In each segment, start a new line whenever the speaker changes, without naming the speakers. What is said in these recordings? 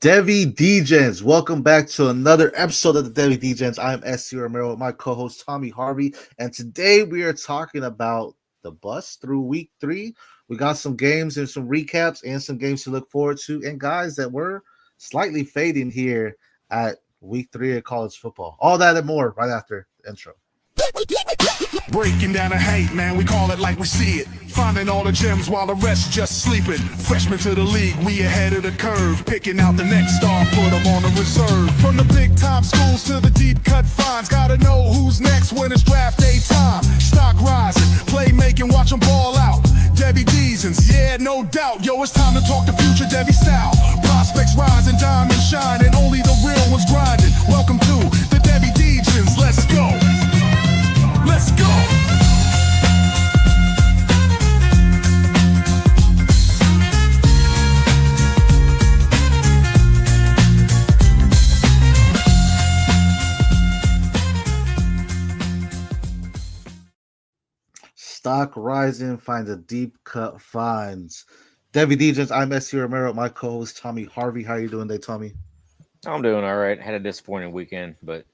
Devy Degens, welcome back to another episode of the Devy Degens. I'm SC Romero with my co-host Tommy Harvey, and today we are talking about the bus through week 3. We got some games and some recaps and some games to look forward to, and guys that were slightly fading here at week 3 of college football. All that and more right after the intro.
Breaking down the hate, man, we call it like we see it. Finding all the gems while the rest just sleeping. Freshmen to the league, we ahead of the curve. Picking out the next star, put them on the reserve. From the big time schools to the deep cut finds. Gotta know who's next when it's draft day time. Stock rising, playmaking, watch them ball out. Devy Degens, yeah, no doubt. Yo, it's time to talk the future Devy style. Prospects rising, diamonds shining. Only the real ones grinding. Welcome to the Devy Degens, let's go. Let's go!
Stock rising, find the deep cut finds. Devy Degens, I'm SC Romero, my co-host Tommy Harvey. How are you doing today, Tommy?
I'm doing all right. Had a disappointing weekend, but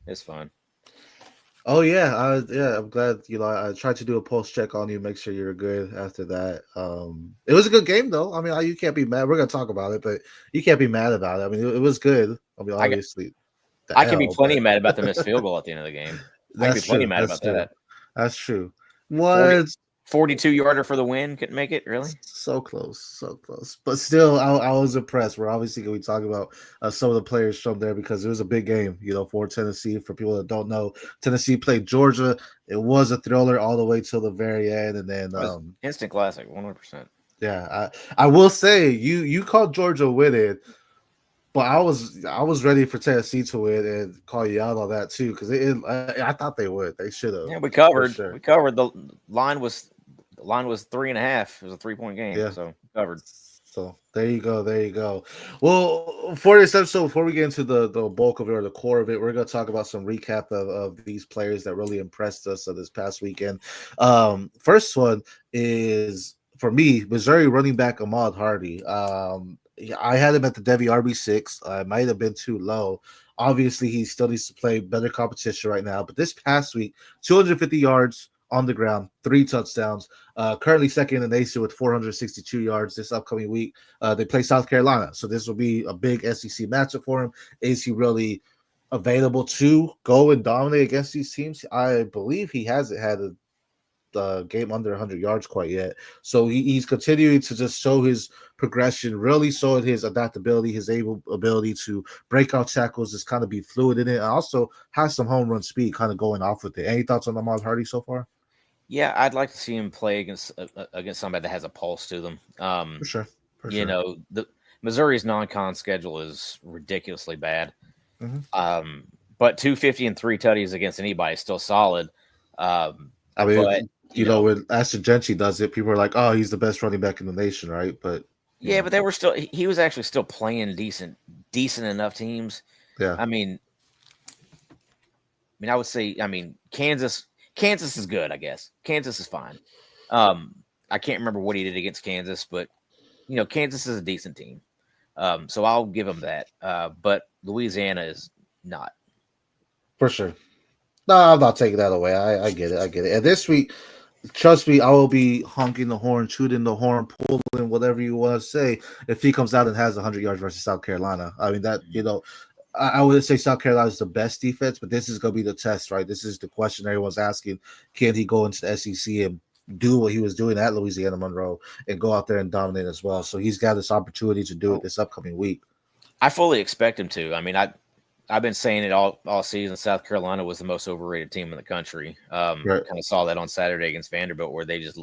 it's fun.
Oh yeah, I'm glad. I tried to do a pulse check on you, make sure you're good after that. It was a good game though. I mean, you can't be mad. We're gonna talk about it, but you can't be mad about it. I mean, it was good. I mean, obviously,
I can be plenty mad about the missed field goal at the end of the game. I can be plenty mad about that.
That's true. What
42-yarder for the win? Couldn't make it, really?
So close. But still, I was impressed. We're obviously going to be talking about some of the players from there because it was a big game, for Tennessee. For people that don't know, Tennessee played Georgia. It was a thriller all the way till the very end, and then
instant classic, 100%.
Yeah, I will say you called Georgia winning, but I was ready for Tennessee to win and call you out on that too because I thought they would. They should have.
Yeah, we covered. Sure. We covered. The line was 3.5. It was a 3-point game. Yeah. So covered.
So there you go. Well, for this episode, before we get into the bulk of it or the core of it, we're going to talk about some recap of these players that really impressed us this past weekend. First one is for me, Missouri running back Ahmad Hardy. I had him at the Devy RB6. I might have been too low. Obviously, he still needs to play better competition right now. But this past week, 250 yards on the ground, 3 touchdowns. Currently second in the nation with 462 yards this upcoming week. They play South Carolina, so this will be a big SEC matchup for him. Is he really available to go and dominate against these teams? I believe he hasn't had a game under 100 yards quite yet. So he's continuing to just show his progression, really showing his adaptability, his ability to break out tackles, just kind of be fluid in it, and also has some home run speed kind of going off with it. Any thoughts on Ahmad Hardy so far?
Yeah, I'd like to see him play against somebody that has a pulse to them.
For sure.
The Missouri's non-con schedule is ridiculously bad.
Mm-hmm.
But 250 and 3 tutties against anybody is still solid.
When Ashton Gentry does it, people are like, "Oh, he's the best running back in the nation," right? But
but he was actually still playing decent enough teams.
Yeah,
I mean, I would say, Kansas is good, I guess. Kansas is fine. I can't remember what he did against Kansas, but Kansas is a decent team. So I'll give him that. But Louisiana is not.
For sure. No, I'm not taking that away. I get it. And this week, trust me, I will be honking the horn, tooting the horn, pulling whatever you want to say if he comes out and has 100 yards versus South Carolina. I mean, that, I would say South Carolina is the best defense, but this is going to be the test, right? This is the question everyone's asking. Can he go into the SEC and do what he was doing at Louisiana Monroe and go out there and dominate as well? So he's got this opportunity to do it this upcoming week.
I fully expect him to. I mean, I've been saying it all season. South Carolina was the most overrated team in the country. Right. Kind of saw that on Saturday against Vanderbilt, where they just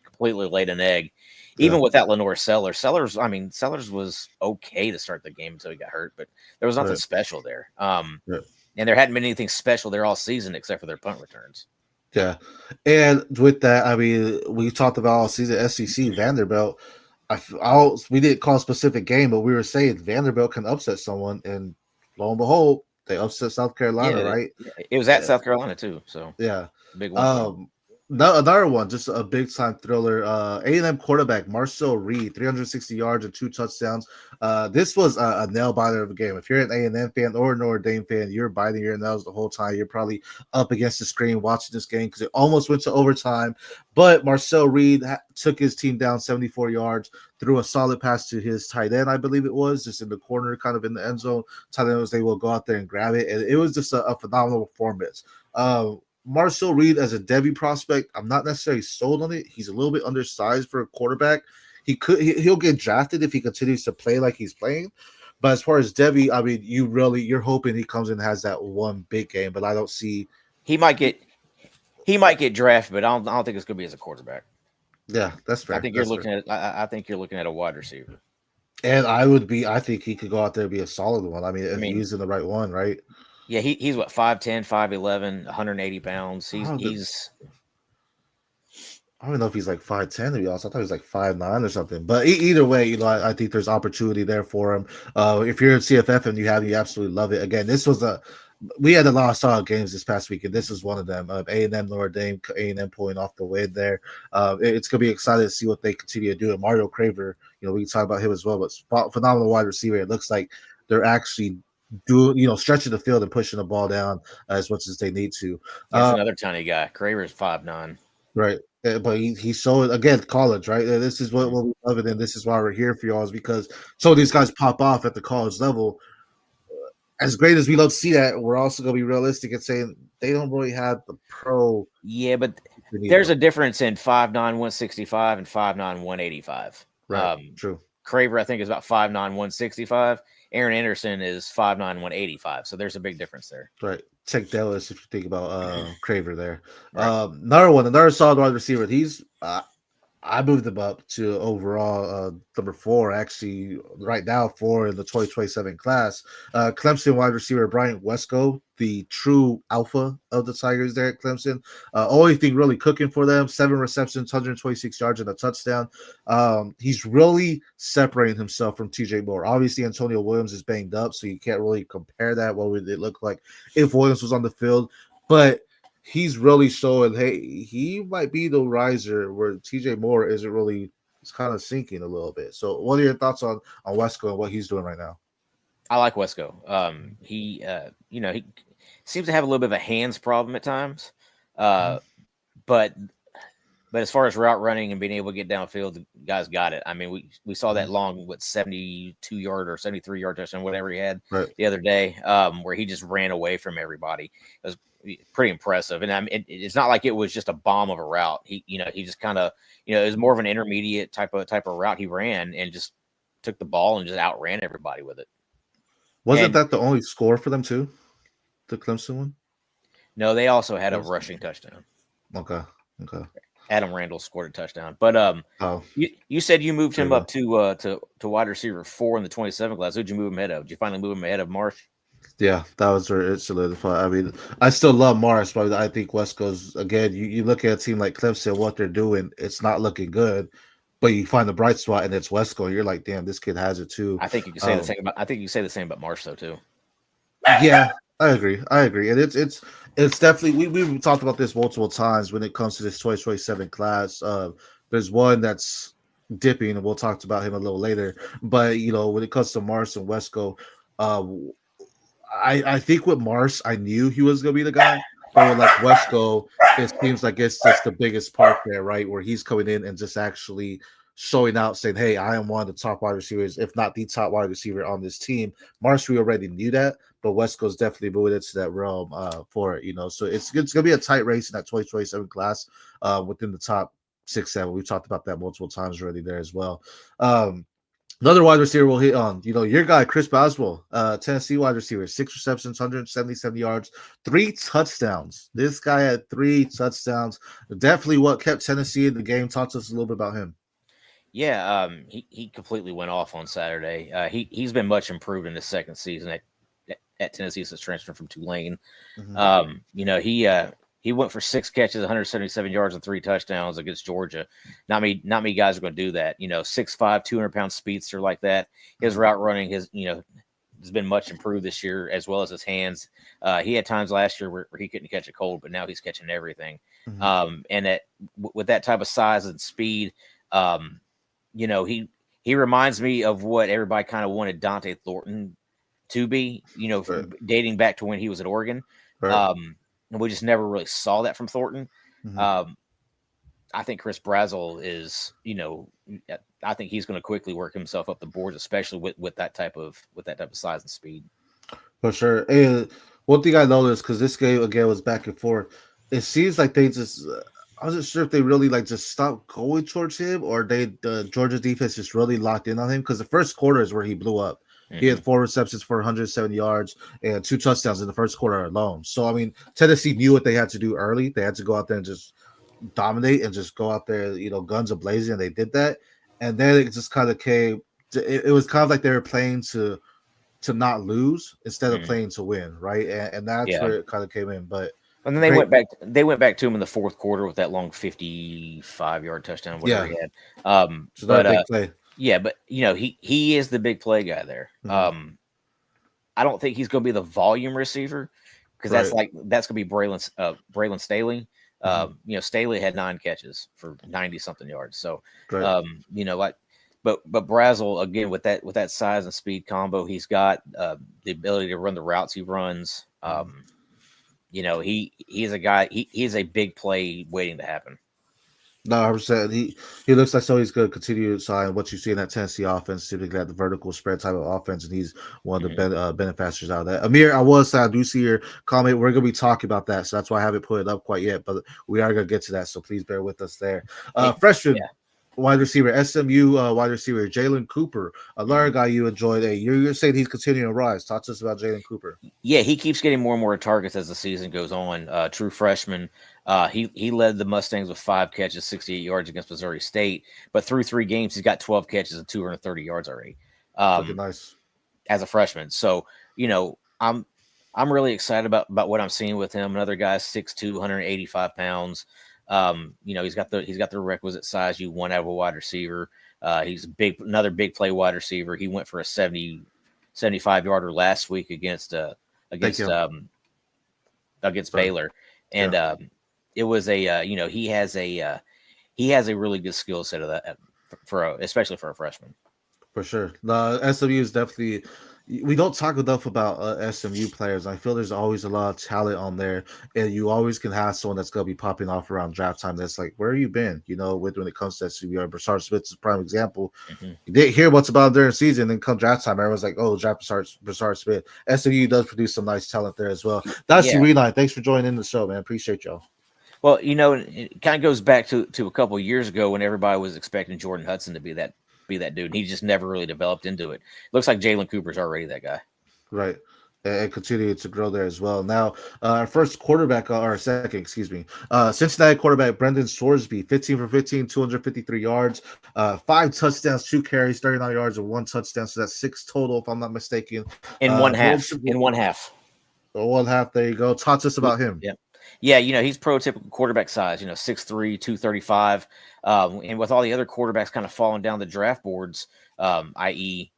completely laid an egg. Even without LaNorris Sellers. Sellers was okay to start the game until he got hurt, but there was nothing special there. And there hadn't been anything special there all season except for their punt returns.
Yeah, and with that, I mean, we talked about all season SEC Vanderbilt. We didn't call a specific game, but we were saying Vanderbilt can upset someone, and lo and behold, they upset South Carolina, right?
It was at South Carolina too, so
yeah,
big one.
No, another one, just a big time thriller. A&M quarterback Marcel Reed, 360 yards and 2 touchdowns. This was a nail biter of a game. If you're an A&M fan or a Notre Dame fan, you're biting your nails the whole time. You're probably up against the screen watching this game because it almost went to overtime. But Marcel Reed took his team down 74 yards, threw a solid pass to his tight end, I believe it was, just in the corner, kind of in the end zone. Tight end was able to go out there and grab it, and it was just a phenomenal performance. Marcel Reed as a Devy prospect, I'm not necessarily sold on it. He's a little bit undersized for a quarterback. He'll get drafted if he continues to play like he's playing. But as far as Devy, I mean, you're hoping he comes in and has that one big game. But I don't see
he might get drafted, but I don't think it's going to be as a quarterback.
Yeah, that's fair.
I think you're looking at a wide receiver.
And I think he could go out there and be a solid one. I mean, if he's using the right one, right?
Yeah, he's what, 5'10", 5'11", 180 pounds. I
don't know if he's like 5'10", to be honest. I thought he was like 5'9" or something. But either way, I think there's opportunity there for him. If you're in CFF and you absolutely love it. Again, we had a lot of solid games this past week, and this is one of them. A&M, Notre Dame, A&M pulling off the win there. It's going to be exciting to see what they continue to do. And Mario Craver, we can talk about him as well, but phenomenal wide receiver. It looks like they're actually stretching the field and pushing the ball down as much as they need to.
That's another tiny guy. Craver's 5'9".
Right. But he's so, again, college, right? This is what we love it, and this is why we're here for y'all, is because so these guys pop off at the college level. As great as we love to see that, we're also going to be realistic and saying they don't really have the pro.
Yeah, but there's a difference in 5'9", 165 and 5'9", 185.
Right, true.
Craver, I think, is about 5'9", 165. Aaron Anderson is 5'9", 185. So there's a big difference there.
Right. Check Dallas if you think about Craver there. Right. Another solid wide receiver. He's I moved him up to overall number 4, actually, right now, for the 2027 class. Clemson wide receiver Bryant Wesco, the true alpha of the Tigers there at Clemson. Only thing really cooking for them, 7 receptions, 126 yards, and a touchdown. He's really separating himself from TJ Moore. Obviously, Antonio Williams is banged up, so you can't really compare that. What would it look like if Williams was on the field? But he's really showing, hey, he might be the riser where TJ Moore isn't really, it's kind of sinking a little bit. So what are your thoughts on Wesco and what he's doing right now?
I like Wesco. He seems to have a little bit of a hands problem at times. But as far as route running and being able to get downfield, the guy's got it. I mean, we saw that long, 72-yard or 73-yard touchdown, whatever he had the other day, where he just ran away from everybody. It was pretty impressive. And I mean, it's not like it was just a bomb of a route. He just kind of, it was more of an intermediate type of route he ran, and just took the ball and just outran everybody with it.
Wasn't that the only score for them too? The Clemson one? No,
they also had a rushing touchdown.
Okay.
Adam Randall scored a touchdown. But you said you moved him up to wide receiver 4 in the 27 class. Who'd you move him ahead of? Did you finally move him ahead of Marsh?
Yeah, that was where it solidified. I mean, I still love Morris, but I think Wesco's, again, you look at a team like Clemson, what they're doing, it's not looking good, but you find the bright spot, and it's Wesco, and you're like, damn, this kid has it too.
I think you can say the same about. I think you can say the same about Marsh though too.
Yeah, I agree, and it's definitely, we've talked about this multiple times when it comes to this 2027 class. There's one that's dipping, and we'll talk about him a little later. But when it comes to Marsh and Wesco, I think with Marsh, I knew he was going to be the guy. But with like Wesco, it seems like it's just the biggest part there, right? Where he's coming in and just actually showing out, saying, hey, I am one of the top wide receivers, if not the top wide receiver on this team. Marsh, we already knew that, but Wesco's definitely moving into that realm for it, So it's going to be a tight race in that 2027 class within the top 6-7. We've talked about that multiple times already there as well. Another wide receiver we'll hit on, your guy, Chris Boswell, Tennessee wide receiver, 6 receptions, 177 yards, 3 touchdowns. This guy had 3 touchdowns. Definitely what kept Tennessee in the game. Talk to us a little bit about him.
Yeah, he completely went off on Saturday. He's been much improved in his second season at Tennessee since transferring from Tulane. He went for 6 catches, 177 yards, and 3 touchdowns against Georgia. Not many guys are going to do that. 6'5", 200-pound speedster like that. His route running, has been much improved this year, as well as his hands. He had times last year where he couldn't catch a cold, but now he's catching everything. And with that type of size and speed, he reminds me of what everybody kind of wanted Dante Thornton to be, dating back to when he was at Oregon.
Right.
And we just never really saw that from Thornton. I think Chris Brazzell is, I think he's going to quickly work himself up the boards, especially with that type of size and speed.
For sure. And one thing I noticed, because this game again was back and forth, it seems like they just I wasn't sure if they really just stopped going towards him, or the Georgia defense just really locked in on him, because the first quarter is where he blew up. He had 4 receptions for 107 yards and 2 touchdowns in the first quarter alone. So I mean, Tennessee knew what they had to do early. They had to go out there and just dominate and just go out there, guns a-blazing, and they did that. And then it just kind of came. It was kind of like they were playing to not lose instead of playing to win, right? And that's where it kind of came in. But
and then they went back. They went back to him in the fourth quarter with that long 55-yard touchdown, whatever he had.
So that big play.
Yeah, but he is the big play guy there. I don't think he's going to be the volume receiver, because that's going to be Braylon Staley. Staley had 9 catches for 90-something yards. So, but Brazzell, again, with that size and speed combo, he's got the ability to run the routes he runs. He's a guy. He is a big play waiting to happen.
No, 100%. He looks like he's going to continue to sign what you see in that Tennessee offense, typically at the vertical spread type of offense, and he's one of the benefactors out of that. Amir, I do see your comment. We're going to be talking about that, so that's why I haven't put it up quite yet, but we are going to get to that, so please bear with us there. Freshman wide receiver, SMU wide receiver, Jalen Cooper, another guy you enjoyed. You're saying he's continuing to rise. Talk to us about Jalen Cooper.
Yeah, he keeps getting more and more targets as the season goes on. True freshman. He led the Mustangs with 5 catches, 68 yards against Missouri State. But through 3 games, he's got 12 catches and 230 yards already.
Looking nice
as a freshman. So I'm really excited about what I'm seeing with him. Another guy, 6'2", 185 pounds. He's got the requisite size you want out of a wide receiver. He's another big play wide receiver. He went for a 75 yarder last week against Baylor, and it was he has a really good skill set of that especially for a freshman.
For sure. SMU is definitely. We don't talk enough about SMU players. I feel there's always a lot of talent on there, and you always can have someone that's going to be popping off around draft time. That's like, where have you been? When it comes to SMU, Bashard Smith is a prime example. You didn't hear what's about during the season, then come draft time, everyone's like, oh, draft Bashard Smith. SMU does produce some nice talent there as well. Dynasty Reline, thanks for joining in the show, man. Appreciate y'all.
Well, it kind of goes back to a couple of years ago when everybody was expecting Jordan Hudson to be that dude, and he just never really developed into it. Looks like Jalen Cooper's already that guy,
right? And continue to grow there as well. Now, our first quarterback, or second, Cincinnati quarterback Brendan Sorsby, 15 for 15, 253 yards, 5 touchdowns, 2 carries, 39 yards, and 1 touchdown. So that's 6 total, if I'm not mistaken.
In one half. One half.
There you go. Talk to us about him.
Yeah, he's prototypical quarterback size, 6'3", 235. And with all the other quarterbacks kind of falling down the draft boards, i.e.,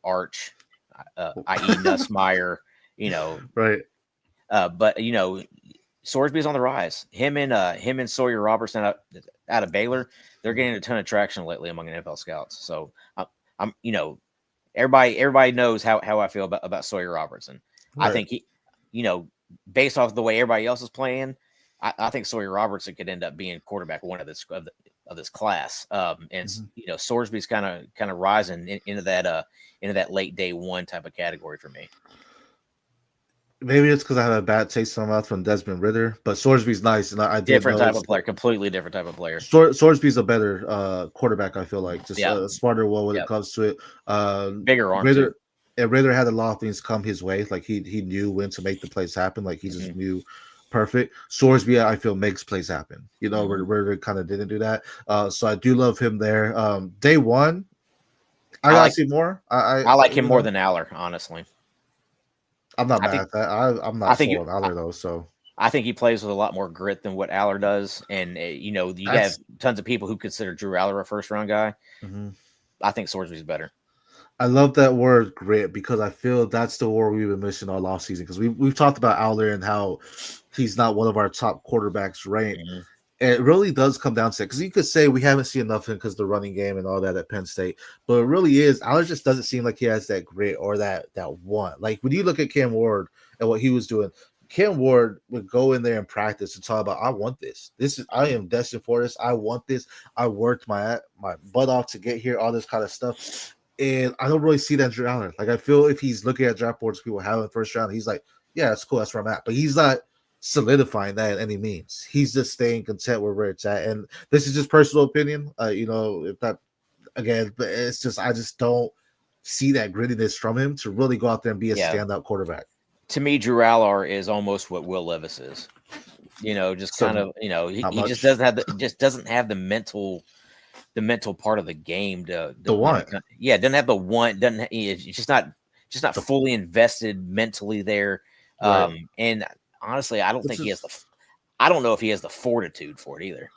Arch, i.e., Nussmeier,
Right.
But, Sorsby's on the rise. Him and Sawyer Robertson out of Baylor, they're getting a ton of traction lately among NFL scouts. So, I'm everybody knows how I feel about Sawyer Robertson. Right. I think he, based off the way everybody else is playing, I think Sawyer Robertson could end up being quarterback one of this class. Sorsby's kind of rising into that late day one type of category for me.
Maybe it's because I have a bad taste in my mouth from Desmond Ridder, but Sorsby's nice, and I
different type of player, completely different type of player.
Sorsby's a better quarterback. I feel like just a smarter one when it comes to it.
Bigger arm.
Ridder, and Ridder had a lot of things come his way. Like he knew when to make the plays happen. Like he just knew perfect. Sorsby, I feel, makes plays happen. Ridder kind of didn't do that. So I do love him there. Day one, I gotta see more.
I like him more than Aller, honestly.
I'm not mad at that. I'm not sold on Aller though. So
I think he plays with a lot more grit than what Aller does. And you have tons of people who consider Drew Aller a first round guy. I think Sorsby's better.
I love that word grit because I feel that's the word we've been missing all off season because we've talked about Aller and how he's not one of our top quarterbacks ranked.
Mm-hmm.
And it really does come down to it because you could say we haven't seen enough of him because the running game and all that at Penn State, but it really is. Aller just doesn't seem like he has that grit or that want. Like when you look at Cam Ward and what he was doing, Cam Ward would go in there and practice and talk about, I want this. I am destined for this. I want this. I worked my butt off to get here, all this kind of stuff. And I don't really see that in Drew Aller. Like I feel if he's looking at draft boards people have in first round, he's like, yeah, that's cool. That's where I'm at. But he's not solidifying that in any means. He's just staying content where it's at. And this is just personal opinion. If that again, but it's just I just don't see that grittiness from him to really go out there and be a standout quarterback.
To me, Drew Aller is almost what Will Levis is. Just kind of, he just doesn't have the mental part of the game to
the want.
Doesn't have the want. It's just not fully invested mentally there.
Right.
And honestly, I don't think he has I don't know if he has the fortitude for it either.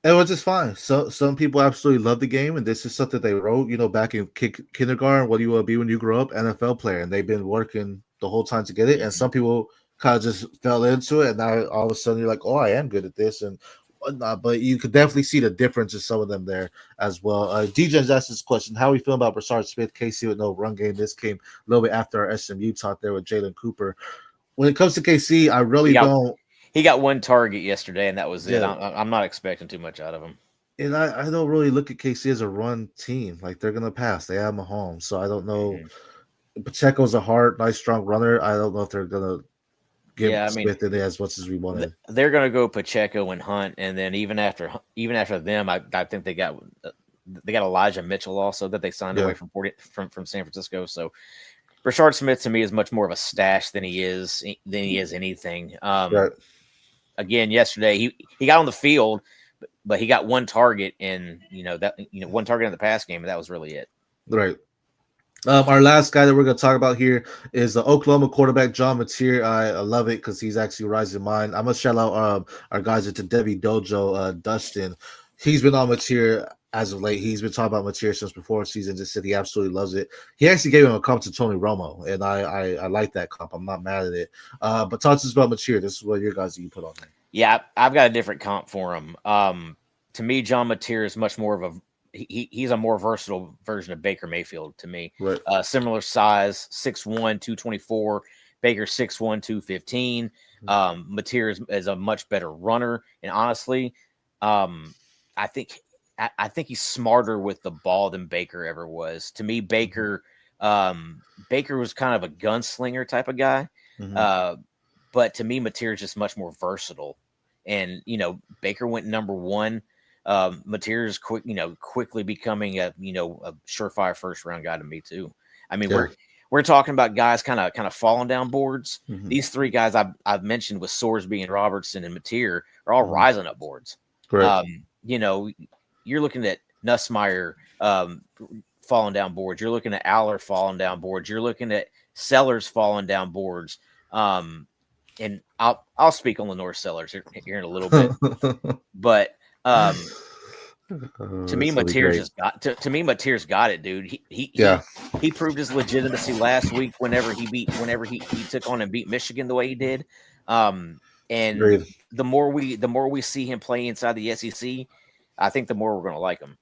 And which is fine. So some people absolutely love the game, and this is something they wrote, back in kindergarten. What do you want to be when you grow up? NFL player, and they've been working the whole time to get it. And some people kind of just fell into it, and now all of a sudden you're like, oh, I am good at this and whatnot. But you could definitely see the difference in some of them there as well. Degens asked this question: how are we feeling about Brashard Smith? KC with no run game. This came a little bit after our SMU talk there with Jalen Cooper. When it comes to KC, I really don't.
He got one target yesterday, and that was it. I'm not expecting too much out of him.
And I don't really look at KC as a run team. Like, they're going to pass. They have Mahomes. So I don't know. Mm-hmm. Pacheco's a hard, nice, strong runner. I don't know if they're going to give Smith in there as much as we wanted.
They're going to go Pacheco and Hunt. And then even after them, I think they got Elijah Mitchell also that they signed away from San Francisco. So Brashard Smith to me is much more of a stash than he is anything.
Right.
Again, yesterday he got on the field, but he got one target in one target in the pass game, and that was really it.
Right. Our last guy that we're going to talk about here is the Oklahoma quarterback, John Mateer. I love it because he's actually rising mine. I'm going to shout out our guys at the Devy Dojo, Dustin. He's been on Mateer as of late. He's been talking about Mateer since before season. Just said he absolutely loves it. He actually gave him a comp to Tony Romo, and I like that comp. I'm not mad at it. But talk to us about Mateer. This is what your guys you put on there.
Yeah, I've got a different comp for him. To me, John Mateer is much more of he's a more versatile version of Baker Mayfield to me.
Right.
Similar size, 6'1", 224. Baker 6'1", 215. Mateer is a much better runner, and honestly, I think he's smarter with the ball than Baker ever was. To me, Baker was kind of a gunslinger type of guy. Mm-hmm. But to me, Mateer is just much more versatile. And, Baker went number one. Mateer is quickly becoming a surefire first round guy to me too. I mean, we're talking about guys kind of falling down boards. Mm-hmm. These three guys I've mentioned with Sorsby and Robertson and Mateer are all rising up boards.
Correct.
You're looking at Nussmeier falling down boards. You're looking at Aller falling down boards. You're looking at Sellers falling down boards. And I'll speak on LaNorris Sellers here in a little bit. But to me, Mateer's got it, dude. He proved his legitimacy last week whenever he took on and beat Michigan the way he did. And Agreed. the more we see him play inside the SEC, I think the more we're going to like him.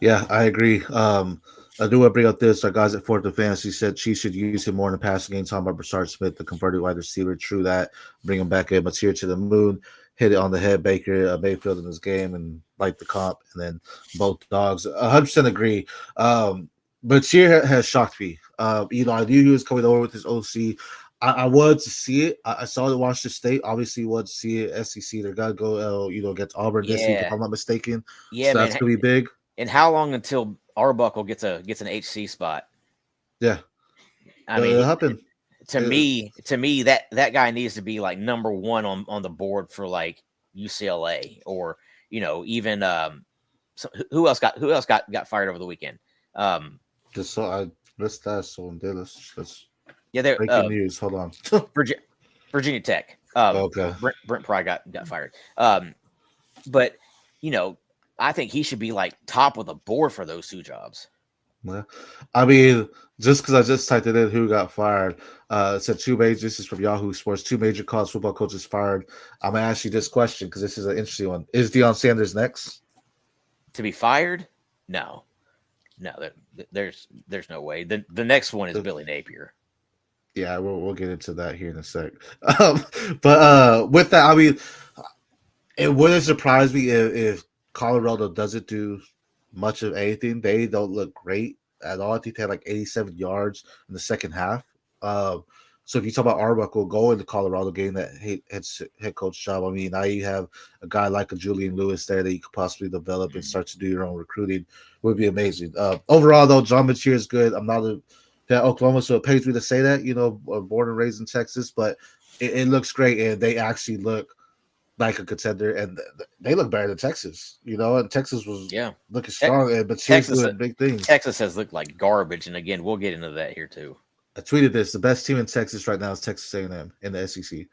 Yeah, I agree. I do want to bring up this. Our guys at Fourth and Fantasy said Chiefs should use him more in the passing game. Talking about Brashard Smith, the converted wide receiver. True that. Bring him back in. Mateer to the moon. Hit it on the head. Baker Mayfield in this game and like the comp. And then both dogs. 100% agree. Mateer has shocked me. I knew he was coming over with his OC. I wanted to see it. I saw it at Washington State. Obviously, wanted to see it. SEC. They're gonna go, against Auburn this week, if I'm not mistaken.
Yeah,
so that's gonna be big.
And how long until Arbuckle gets an HC spot?
Yeah,
I mean,
it'll happen.
To me, that guy needs to be like number one on the board for like UCLA or even who else got fired over the weekend?
Just so I missed that. So let's
they're
breaking news. Hold on.
Virginia Tech.
Okay.
Brent Pry got fired. But I think he should be like top of the board for those two jobs.
Yeah. I mean, just because I just typed it in, who got fired? It said two major. This is from Yahoo Sports. Two major college football coaches fired. I'm gonna ask you this question because this is an interesting one. Is Deion Sanders next
to be fired? No, there's no way. The next one is Billy Napier.
Yeah, we'll get into that here in a sec. With that, I mean, it wouldn't surprise me if Colorado doesn't do much of anything. They don't look great at all. I think they had like 87 yards in the second half. So if you talk about Arbuckle going to Colorado getting that head coach job, I mean, now you have a guy like a Julian Lewis there that you could possibly develop and start to do your own recruiting. Would be amazing. Overall, though, John Machir is good. I'm not that Oklahoma, so it pays me to say that, born and raised in Texas, but it looks great, and they actually look like a contender, and they look better than Texas, and Texas was looking strong, but Texas doing big things.
Texas has looked like garbage, and again, we'll get into that here too.
I tweeted this: the best team in Texas right now is Texas A&M in the SEC,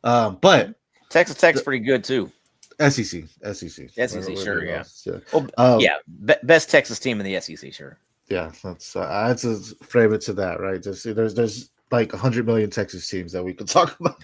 but
Texas Tech's pretty good too.
SEC,
sure, yeah. Well, best Texas team in the SEC, sure.
Yeah, that's I had to frame it to that, right? Just there's like 100 million Texas teams that we could talk about.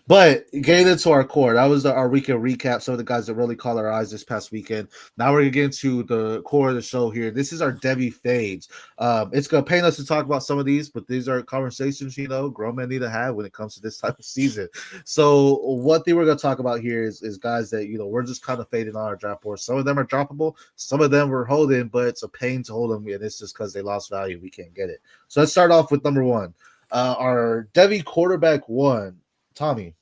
But getting into our core, that was our weekend recap. Some of the guys that really caught our eyes this past weekend. Now we're gonna get into the core of the show here. This is our Devy Fades. It's gonna pain us to talk about some of these, but these are conversations grown men need to have when it comes to this type of season. So one thing we're gonna talk about here is guys that we're just kind of fading on our draft board. Some of them are droppable, some of them we're holding, but it's a pain to hold them, and it's just because they lost value. We can't get it. So let's start off with number one. Our Devy quarterback one, Tommy.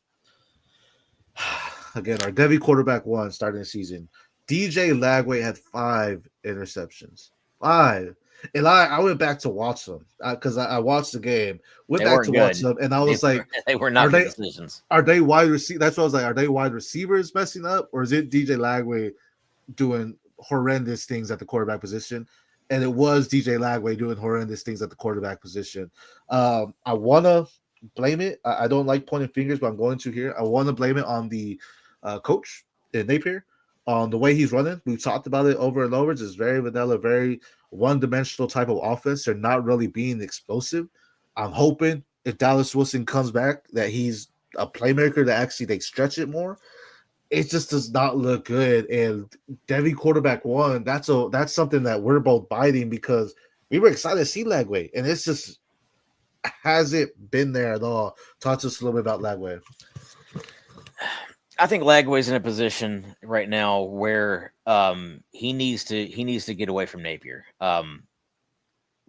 Again, our Devy quarterback one starting the season. DJ Lagway had 5 interceptions. 5. And I went back to watch them because I watched the game. Went back to watch them, and I was
they were not good decisions.
Are they wide receivers? That's what I was like. Are they wide receivers messing up, or is it DJ Lagway doing horrendous things at the quarterback position? And it was DJ Lagway doing horrendous things at the quarterback position. I want to blame it. I don't like pointing fingers, but I'm going to here. I want to blame it on the coach, Napier, on the way he's running. We've talked about it over and over. It's just very vanilla, very one-dimensional type of offense. They're not really being explosive. I'm hoping if Dallas Wilson comes back that he's a playmaker, that actually they stretch it more. It just does not look good. And Devy quarterback one, that's something that we're both biting because we were excited to see Lagway, and it's just hasn't been there at all. Talk to us a little bit about Lagway.
I think Lagway's in a position right now where he needs to get away from Napier.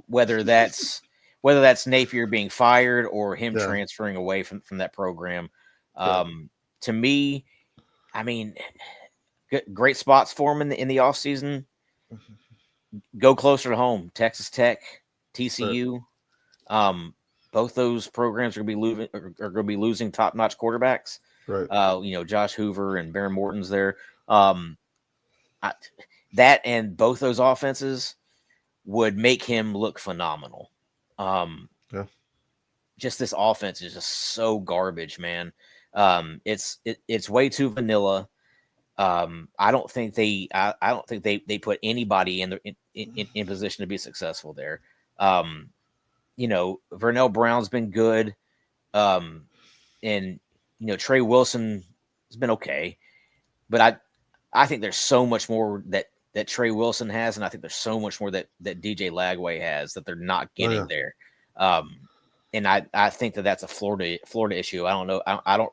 Whether that's Napier being fired or him transferring away from that program. To me, I mean, great spots for him in the offseason. Go closer to home. Texas Tech, TCU. Both those programs are going to be losing top-notch quarterbacks. Right. Josh Hoover and Baron Morton's there. That and both those offenses would make him look phenomenal. Just this offense is just so garbage, man. It's way too vanilla. I don't think they put anybody in position to be successful there. Vernell Brown's been good. And Trey Wilson has been okay, but I think there's so much more that Trey Wilson has, and I think there's so much more that DJ Lagway has that they're not getting there. And I think that's a Florida issue. I don't know. I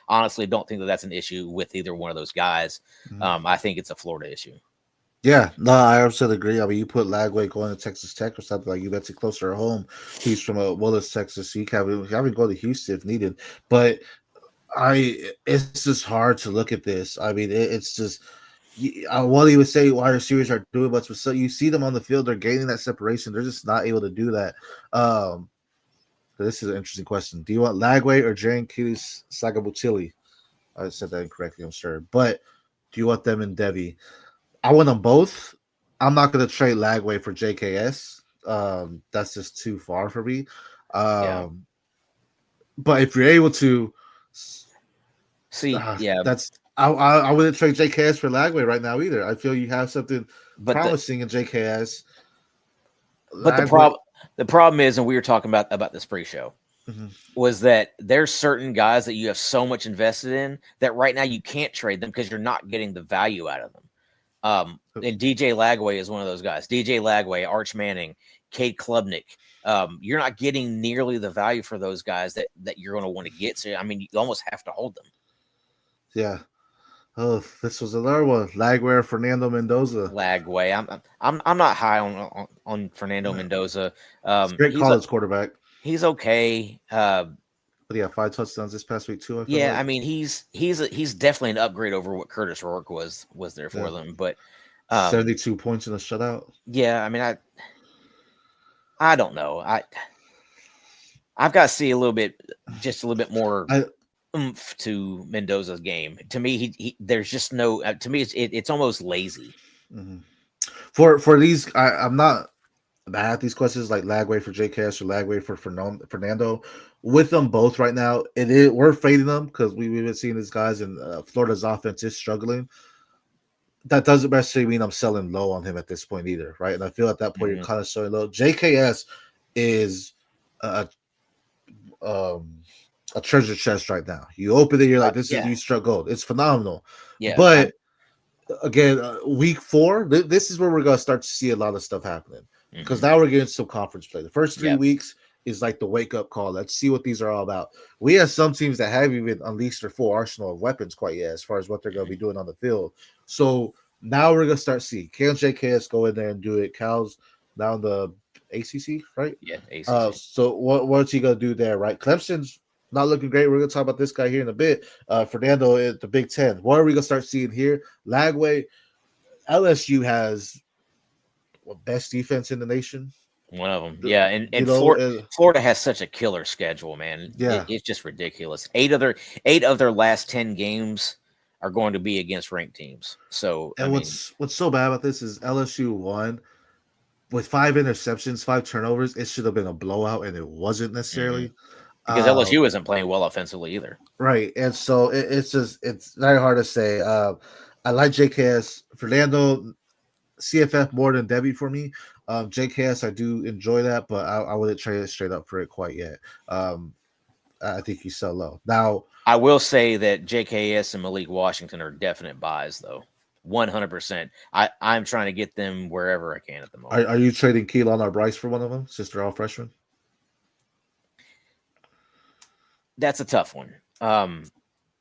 honestly don't think that's an issue with either one of those guys. I think it's a Florida issue.
Yeah, no, I absolutely agree. I mean, you put Lagway going to Texas Tech or something like you that's closer to home. He's from Willis, Texas, so you can have him go to Houston if needed. But it's just hard to look at this. I mean, it's just I want to even say wide receivers are doing much, but so you see them on the field, they're gaining that separation. They're just not able to do that. This is an interesting question. Do you want Lagway or Jaren Sagabutili? I said that incorrectly, I'm sure. But do you want them in Devy? I want them both. I'm not going to trade Lagway for JKS. That's just too far for me. But if you're able to
see,
that's I wouldn't trade JKS for Lagway right now either. I feel you have something promising in JKS.
But the problem is, and we were talking about this pre-show, was that there's certain guys that you have so much invested in that right now you can't trade them because you're not getting the value out of them. And DJ Lagway is one of those guys. DJ Lagway, Arch Manning, Cade Klubnik. You're not getting nearly the value for those guys that you're going to want to get. So I mean, you almost have to hold them.
Yeah. Oh, this was another one. Lagway, Fernando Mendoza.
Lagway. I'm not high on Fernando Mendoza.
Great college quarterback.
He's okay.
But yeah, 5 touchdowns this past week too.
I mean, he's definitely an upgrade over what Curtis Rourke was there for them. But
72 points in a shutout.
Yeah, I mean, I don't know. I've got to see just a little bit more oomph to Mendoza's game. To me, there's just no. To me, it's almost lazy.
Mm-hmm. For these, I'm not bad at these questions like Lagway for JKS or Lagway for Fernando. With them both right now, we're fading them because we've been seeing these guys and Florida's offense is struggling. That doesn't necessarily mean I'm selling low on him at this point either, right? And I feel at that point you're kind of selling low. JKS is a treasure chest right now. You open it, you're like, this is you struck gold. It's phenomenal. Yeah, but again, week 4, this is where we're gonna start to see a lot of stuff happening because now we're getting some conference play. The first 3 weeks is like the wake up call. Let's see what these are all about. We have some teams that haven't even unleashed their full arsenal of weapons quite yet, as far as what they're going to be doing on the field. So now we're going to start seeing. Can JKS go in there and do it? Cal's down the ACC, right?
Yeah, ACC.
So what's he going to do there, right? Clemson's not looking great. We're going to talk about this guy here in a bit. Fernando at the Big Ten. What are we going to start seeing here? Lagway. LSU has best defense in the nation.
One of them, yeah, and Florida has such a killer schedule, man.
Yeah,
it's just ridiculous. 8 of their last 10 games are going to be against ranked teams. So,
and what's so bad about this is LSU won with 5 interceptions, 5 turnovers. It should have been a blowout, and it wasn't necessarily
because LSU isn't playing well offensively either.
Right, and so it's very hard to say. I like JKS, Fernando, CFF more than Devy for me. JKS, I do enjoy that, but I wouldn't trade it straight up for it quite yet. I think you sell low. Now,
I will say that JKS and Malik Washington are definite buys, though. 100%. I'm trying to get them wherever I can at the moment.
Are you trading Keelan or Bryce for one of them, since they're all freshmen?
That's a tough one.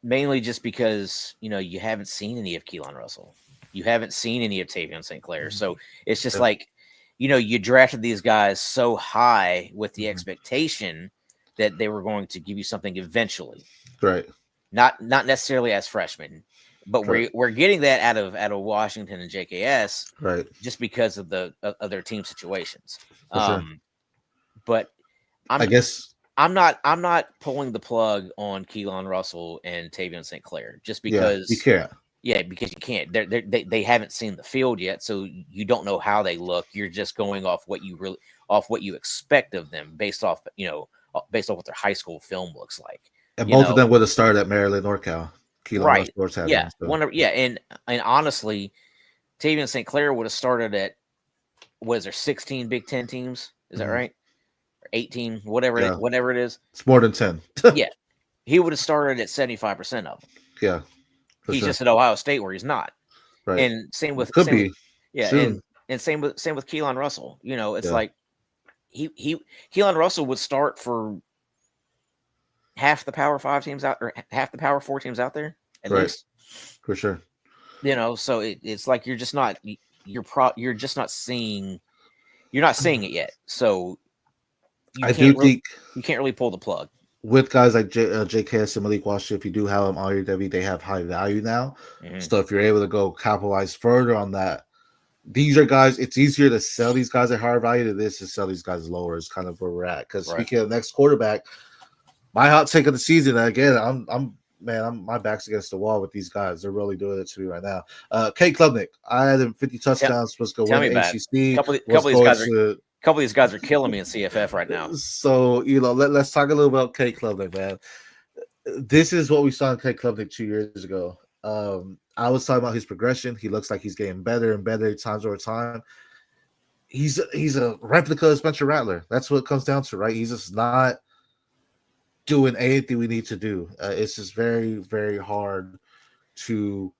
Mainly just because, you haven't seen any of Keelan Russell. You haven't seen any of Tavion St. Clair. So it's just like, you drafted these guys so high with the expectation that they were going to give you something eventually.
Right.
Not necessarily as freshmen, but we're getting that out of Washington and JKS,
right? Just
because of their team situations.
Sure.
But
I guess
I'm not pulling the plug on Keelan Russell and Tavion St. Clair just because
you can't.
Yeah, because you can't. They haven't seen the field yet, so you don't know how they look. You're just going off what you expect of them based off what their high school film looks like.
And both of them would have started at Maryland or Cal.
Right. Yeah. And honestly, Tavion St. Clair would have started at 16 Big Ten teams? Is that right? Or 18, whatever it is.
It's more than 10.
Yeah. He would have started at 75% of them.
Yeah.
He's just at Ohio State where he's not.
Right.
And same with
Soon.
and same with Keelan Russell. It's like Keelan Russell would start for half the Power 5 teams out, or half the Power 4 teams out there at least.
For sure.
So it's like you're just not seeing it yet. So you can't really pull the plug.
With guys like JKS and Malik Washington, if you do have them on your Devy, they have high value now. So if you're able to go capitalize further on that, these are guys, it's easier to sell these guys at higher value than it is to sell these guys lower, is kind of where we're at. Because speaking of the next quarterback, my hot take of the season, and again, my back's against the wall with these guys. They're really doing it to me right now. Cade Klubnik, I had him 50 touchdowns. Was going to win ACC.
Couple of these guys are killing me in CFF right now.
So, let's talk a little about Cade Klubnik, man. This is what we saw in Cade Klubnik 2 years ago. I was talking about his progression. He looks like he's getting better and better times over time. he's a replica of Spencer Rattler. That's what it comes down to, right? He's just not doing anything we need to do. It's just very, very hard to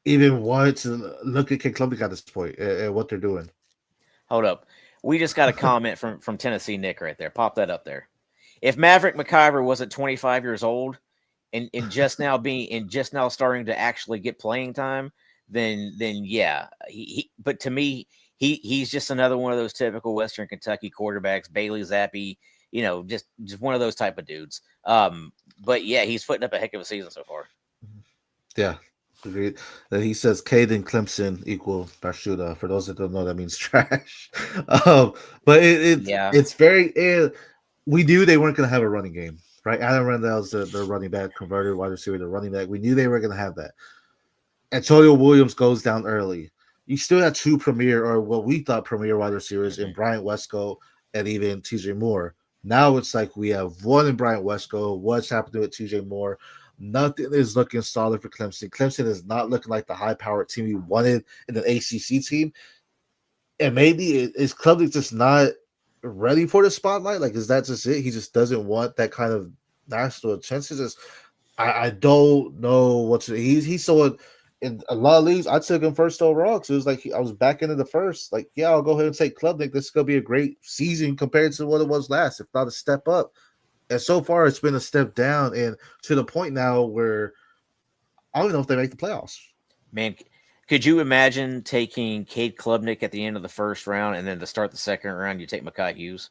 even want to look at Cade Klubnik at this point and what they're doing.
Hold up. We just got a comment from Tennessee Nick right there. Pop that up there. If Maverick McIver wasn't 25 years old and just now starting to actually get playing time, then yeah. But to me, he's just another one of those typical Western Kentucky quarterbacks, Bailey Zappi, just one of those type of dudes. But yeah, he's putting up a heck of a season so far.
Yeah. Agreed. He says Cade and Clemson equal Barshuda. For those that don't know, that means trash. But it's very. We knew they weren't going to have a running game, right? Adam Randall's the running back, converted wide receiver to running back. We knew they were going to have that. Antonio Williams goes down early. You still had two premier, or what we thought premier wide receivers in Bryant Wesco and even TJ Moore. Now it's like we have one in Bryant Wesco. What's happening with TJ Moore? Nothing is looking solid for Clemson. Clemson is not looking like the high-powered team we wanted in an ACC team. And maybe is Klubnik just not ready for the spotlight? Like, is that just it? He just doesn't want that kind of national attention. I don't know what to. He's so in a lot of leagues. I took him first overall because it was like I was back into the first. Like, yeah, I'll go ahead and take Klubnik. This is gonna be a great season compared to what it was last, if not a step up. And so far, it's been a step down, and to the point now where I don't know if they make the playoffs.
Man, could you imagine taking Cade Klubnik at the end of the first round, and then to start the second round, you take Makhi Hughes?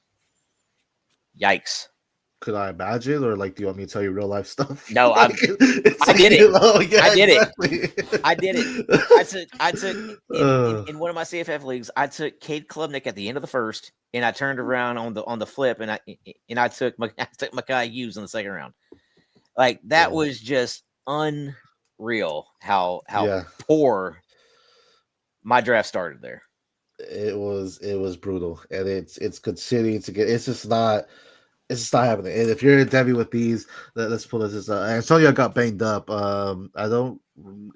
Yikes!
Could I imagine, or like, do you want me to tell you real life stuff?
No, I did it. I did it. I took in one of my CFF leagues. I took Cade Klubnik at the end of the first, and I turned around on the flip, and I took Makhi Hughes in the second round. Like that was just unreal. How poor my draft started there.
It was brutal, and it's considering to get. It's just not happening. And if you're Devy with these, let's pull this. Antonio got banged up.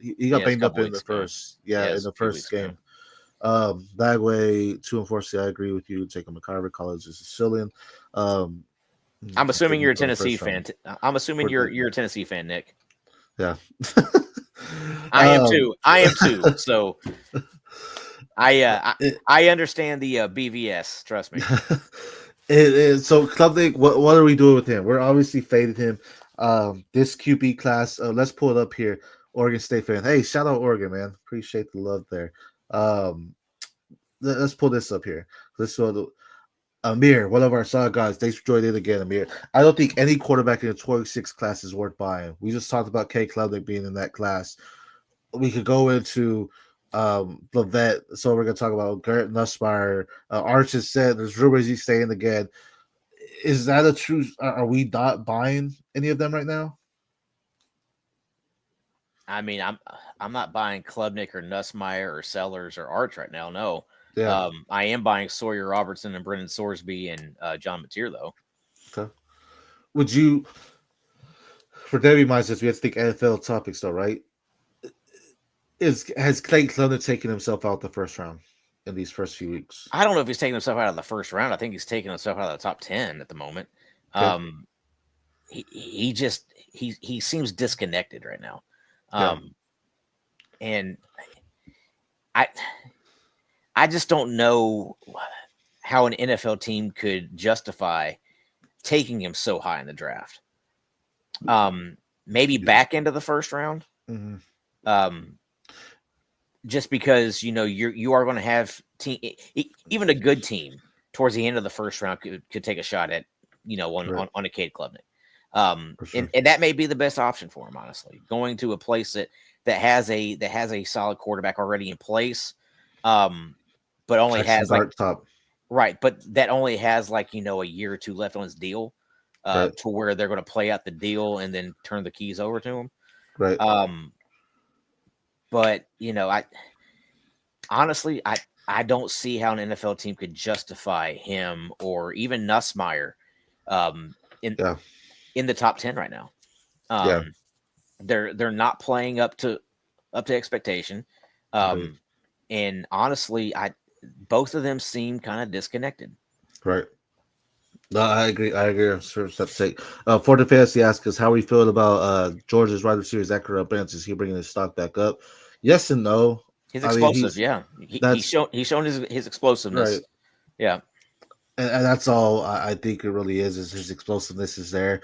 He got banged up in the first. In the first game. Lagway 2 and 4. See, I agree with you. Taking McIver, college is a shilling.
I'm assuming you're a Tennessee fan. I'm assuming you're a Tennessee fan, Nick.
Yeah,
I am too. So I understand the BVS. Trust me.
So Klubnik, what are we doing with him? We're obviously faded him. This QB class, let's pull it up here. Oregon State fan. Hey, shout out Oregon, man. Appreciate the love there. Let's pull this up here. Let's go. Amir, one of our side guys. Thanks for joining in again, Amir. I don't think any quarterback in the 26 class is worth buying. We just talked about Cade Klubnik being in that class. We could go into Leavitt. So we're going to talk about Garrett Nussmeier. Arch has said there's rumors he's staying again. Is that a true? Are we not buying any of them right now?
I mean, I'm not buying Klubnik or Nussmeier or Sellers or Arch right now. No.
Yeah.
I am buying Sawyer Robertson and Brendan Sorsby and John Mateer though.
Okay. Would you, for Devy Mindset, we have to think NFL topics though, right? Has Cade Klubnik taken himself out the first round in these first few weeks?
I don't know if he's taking himself out of the first round. I think he's taking himself out of the top 10 at the moment. Okay. He seems disconnected right now. And I just don't know how an NFL team could justify taking him so high in the draft. Maybe back into the first round. Mm-hmm. Just because you are going to have even a good team towards the end of the first round could take a shot at on a Cade Klubnik. Sure. and that may be the best option for him, honestly. Going to a place that has a solid quarterback already in place, but only has
top.
Right, but that only has a year or two left on his deal, to where they're going to play out the deal and then turn the keys over to him.
Right.
But I don't see how an NFL team could justify him or even Nussmeier in the top 10 right now. They're not playing up to expectation. And honestly, both of them seem kind of disconnected.
Right. No, I agree. I agree. For sake. For the fantasy ask us how we feel about Georgia's wide receiver Zachary Benz. Is he bringing his stock back up? Yes and no.
He's explosive. He's shown his explosiveness.
Right.
Yeah.
And that's all I think it really is his explosiveness is there.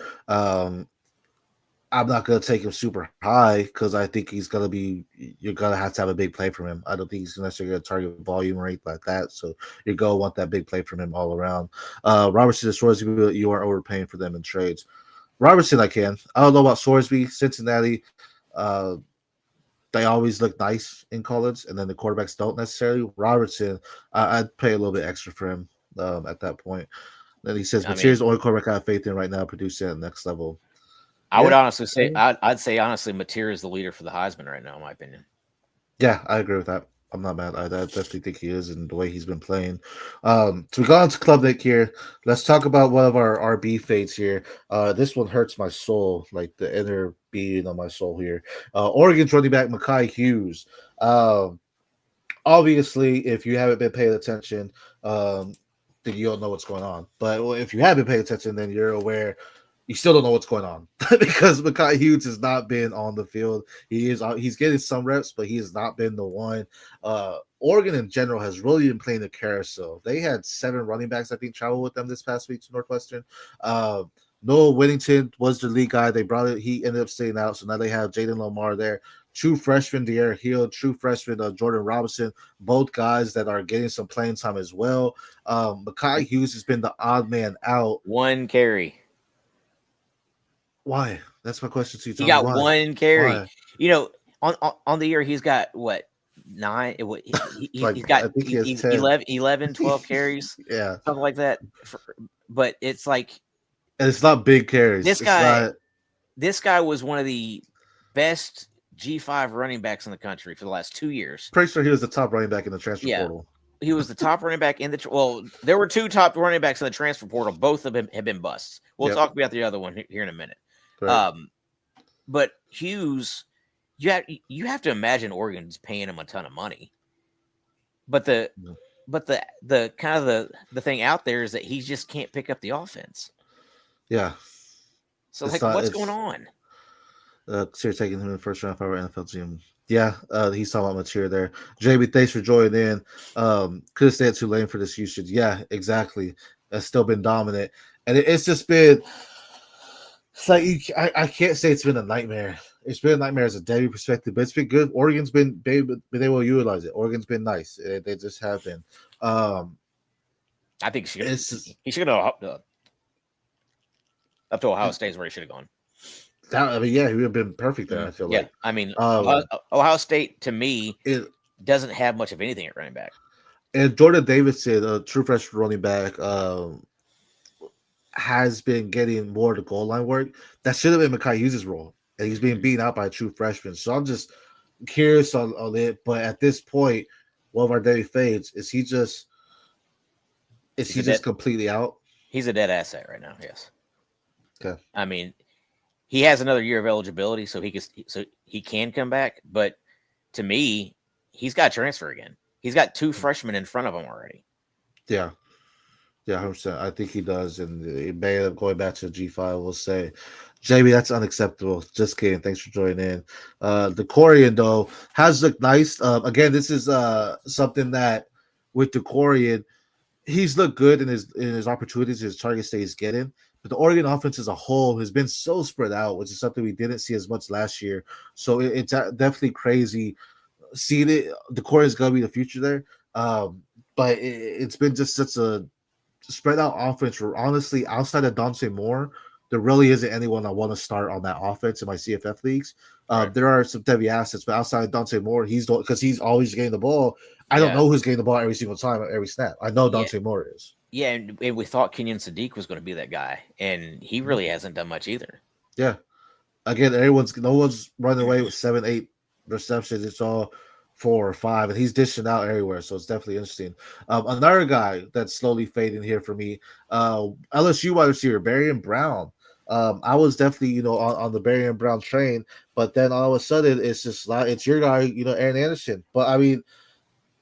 I'm not going to take him super high because I think he's going to be, you're going to have a big play from him. I don't think he's necessarily going to target volume or anything like that. So you're going to want that big play from him all around. Robertson and Sorsby, you are overpaying for them in trades. Robertson, I can. I don't know about Sorsby. Cincinnati, they always look nice in college, and then the quarterbacks don't necessarily. Robertson, I'd pay a little bit extra for him at that point. Then he says, Material's the only quarterback I have faith in right now, producing at the next level.
I would honestly say, I'd say honestly, Mateer is the leader for the Heisman right now, in my opinion.
Yeah, I agree with that. I'm not mad. I definitely think he is, and the way he's been playing. So we got on to Klubnik here. Let's talk about one of our RB fades here. This one hurts my soul, like the inner being of my soul here. Oregon's running back Makhi Hughes. Obviously, if you haven't been paying attention, then you don't know what's going on. But if you have been paying attention, then you're aware. You still don't know what's going on because Makhi Hughes has not been on the field. He's getting some reps, but he has not been the one. Oregon in general has really been playing the carousel. They had 7 running backs, I think, travel with them this past week to Northwestern. Noah Whittington was the lead guy. They brought it. He ended up staying out. So now they have Jadyn Lamar there. True freshman De'Ara Hill, true freshman Jordyn Robinson, both guys that are getting some playing time as well. Makhi Hughes has been the odd man out.
1 carry.
Why? That's my question to you.
He got 1 carry.
Why?
You know, on the year, he's got what? 9? He's got 11, 12 carries.
Yeah.
Something like that. But it's like.
And it's not big carries.
This guy was one of the best G5 running backs in the country for the last 2 years.
Pretty sure he was the top running back in the transfer portal.
He was the top running back in there were 2 top running backs in the transfer portal. Both of them have been busts. We'll talk about the other one here in a minute. Right. But Hughes, you have to imagine Oregon's paying him a ton of money. But the kind of the thing out there is that he just can't pick up the offense.
Yeah.
So what's going on?
So you're taking him in the first round for our NFL team. Yeah, he's talking about Mateer there. Jamie, thanks for joining in. Could have stayed too late for this usage. Yeah, exactly. That's still been dominant. And it's just been – it's like I can't say it's been a nightmare. It's been a nightmare as a Devy perspective, but it's been good. Oregon's been able to utilize it. Oregon's been nice. They just have been.
I think he should have up to Ohio State is where he should have gone.
He would have been perfect there. I feel like.
I mean, Ohio State to me doesn't have much of anything at running back.
And Jordan Davidson, a true freshman running back, has been getting more of the goal line work. That should have been Makhi Hughes' role, and he's being beaten out by a true freshman. So I'm just curious on it. But at this point, one of our Devy Fades, is he just completely out?
He's a dead asset right now. Yes.
Okay.
I mean, he has another year of eligibility, so he can come back. But to me, he's got to transfer again. He's got 2 freshmen in front of him already.
Yeah. Yeah, 100%. I think he does, and he may end up going back to the G5. We'll say, Jamie, that's unacceptable. Just kidding. Thanks for joining in. The Corian though has looked nice. Again, this is something that with the Corian, he's looked good in his opportunities, his target stays getting. But the Oregon offense as a whole has been so spread out, which is something we didn't see as much last year. So it's definitely crazy. See the Corian is going to be the future there, but it's been just such a spread out offense where honestly, outside of Dante Moore, there really isn't anyone I want to start on that offense in my CFF leagues. Right. There are some Devy assets, but outside of Dante Moore, because he's always getting the ball. I don't know who's getting the ball every single time, every snap. I know Dante Moore is. Yeah,
and we thought Kenyon Sadiq was going to be that guy, and he really hasn't done much either.
Yeah. Again, no one's running away with 7, 8 receptions. It's all 4 or 5, and he's dishing out everywhere, so it's definitely interesting. Another guy that's slowly fading here for me, LSU wide receiver Barion Brown. I was definitely on the Barion Brown train, but then all of a sudden it's your guy, Aaron Anderson. But I mean,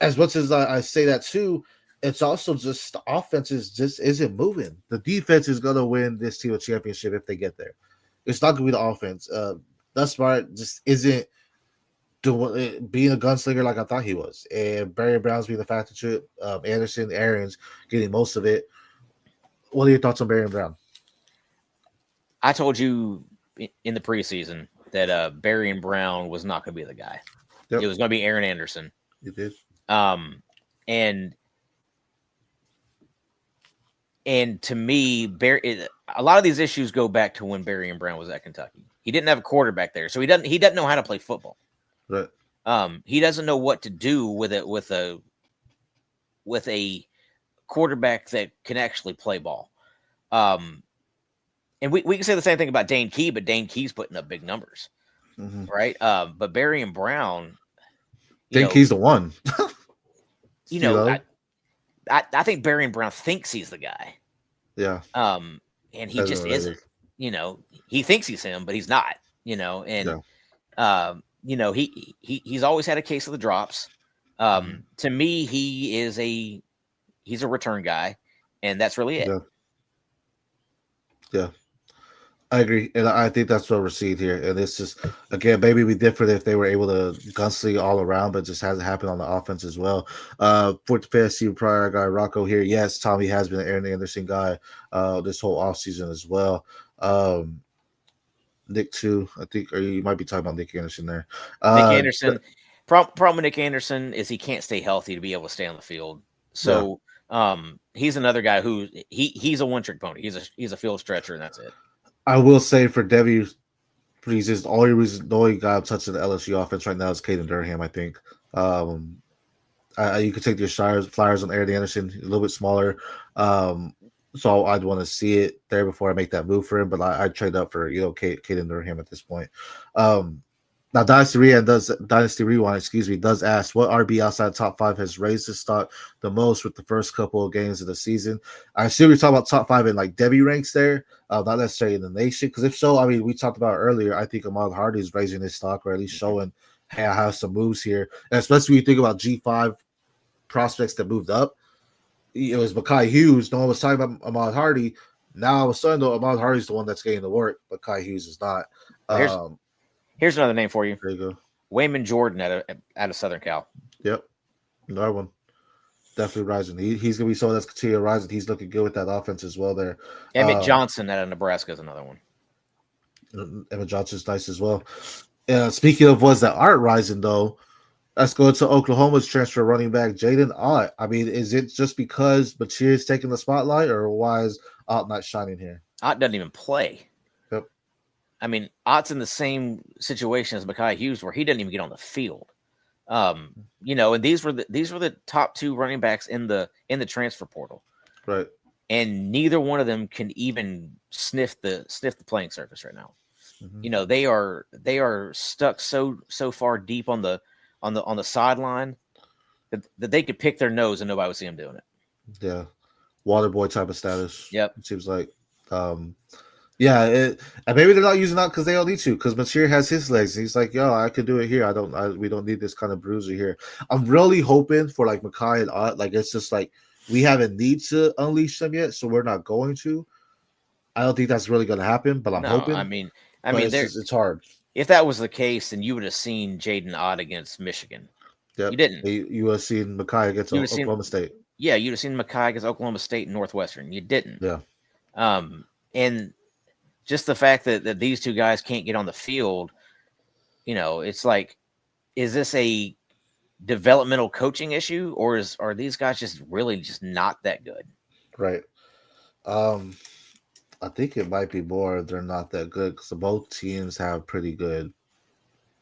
as much as I say that too, it's also just the offense just isn't moving. The defense is gonna win this team a championship if they get there. It's not gonna be the offense. Thus far, just isn't being a gunslinger like I thought he was. And Barion Brown's being the factor to it. Anderson, Aaron's getting most of it. What are your thoughts on Barion Brown?
I told you in the preseason that Barion Brown was not going to be the guy. Yep. It was going to be Aaron Anderson.
You did.
And to me, a lot of these issues go back to when Barion Brown was at Kentucky. He didn't have a quarterback there, so he doesn't know how to play football.
Right.
He doesn't know what to do with a quarterback that can actually play ball. And we can say the same thing about Dane Key, but Dane Key's putting up big numbers, right? But Barion Brown,
Dane Key's the one.
I think Barion Brown thinks he's the guy.
Yeah.
And he just isn't. He thinks he's him, but he's not. And he's always had a case of the drops. To me, he's a return guy, and that's really it.
Yeah. I agree, and I think that's what we're seeing here. And it's just, again, maybe it'd be different if they were able to gunsling all around, but it just hasn't happened on the offense as well. For the fantasy prior guy Rocco here, yes, Tommy has been an Aaron Anderson guy this whole offseason as well. Nick too, I think, or you might be talking about Nick Anderson there.
Nick Anderson. Problem with Nick Anderson is he can't stay healthy to be able to stay on the field. So he's another guy who he's a one-trick pony. He's a field stretcher, and that's it.
I will say for Devy, the only guy touching the LSU offense right now is Caden Durham, I think. You could take your flyers on Aaron Anderson, a little bit smaller. So I'd want to see it there before I make that move for him. But I'd trade up for Caden Durham at this point. Now Dynasty Rewind does ask what RB outside top 5 has raised his stock the most with the first couple of games of the season. I assume you're talking about top 5 in like Devy ranks there, not necessarily in the nation. Because if so, I mean, we talked about earlier. I think Ahmad Hardy is raising his stock, or at least showing, hey, I have some moves here. And especially when you think about G5 prospects that moved up, it was Makhi Hughes. No one was talking about Ahmad Hardy. Now all of a sudden, though, Ahmad Hardy's the one that's getting the work, but Makhi Hughes is not.
Here's another name for you.
There you go.
Wayman Jordyn out of Southern Cal.
Yep. Another one. Definitely rising. He's going to be someone that's continuing rising. He's looking good with that offense as well there.
Emmett Johnson out of Nebraska is another one.
Emmett Johnson's nice as well. Speaking of ones that aren't rising, though, let's go to Oklahoma's transfer running back, Jadyn Ott. I mean, is it just because Bachir's taking the spotlight, or why is Ott not shining here?
Ott doesn't even play.
Yep.
I mean, Ott's in the same situation as Makhi Hughes, where he doesn't even get on the field. And these were the top 2 running backs in the transfer portal,
right?
And neither one of them can even sniff the playing surface right now. Mm-hmm. They are stuck so far deep on the sideline that they could pick their nose and nobody would see them doing it.
Yeah, water boy type of status.
Yep,
it seems like. And maybe they're not using that because they don't need to. Because Bachir has his legs. He's like, yo, I could do it here. We don't need this kind of bruiser here. I'm really hoping for like Makai and Ott. Like it's just like we haven't need to unleash them yet, so we're not going to. I don't think that's really going to happen, but I'm hoping.
I mean,
it's hard.
If that was the case, then you would have seen Jadyn Ott against Michigan.
Yep.
You didn't.
You would have seen Makai against Oklahoma State.
Yeah, you'd have seen Makai against Oklahoma State and Northwestern. You didn't.
Yeah.
And just the fact that these two guys can't get on the field, it's like, is this a developmental coaching issue, or are these guys just really just not that good?
Right. I think it might be more they're not that good because both teams have pretty good,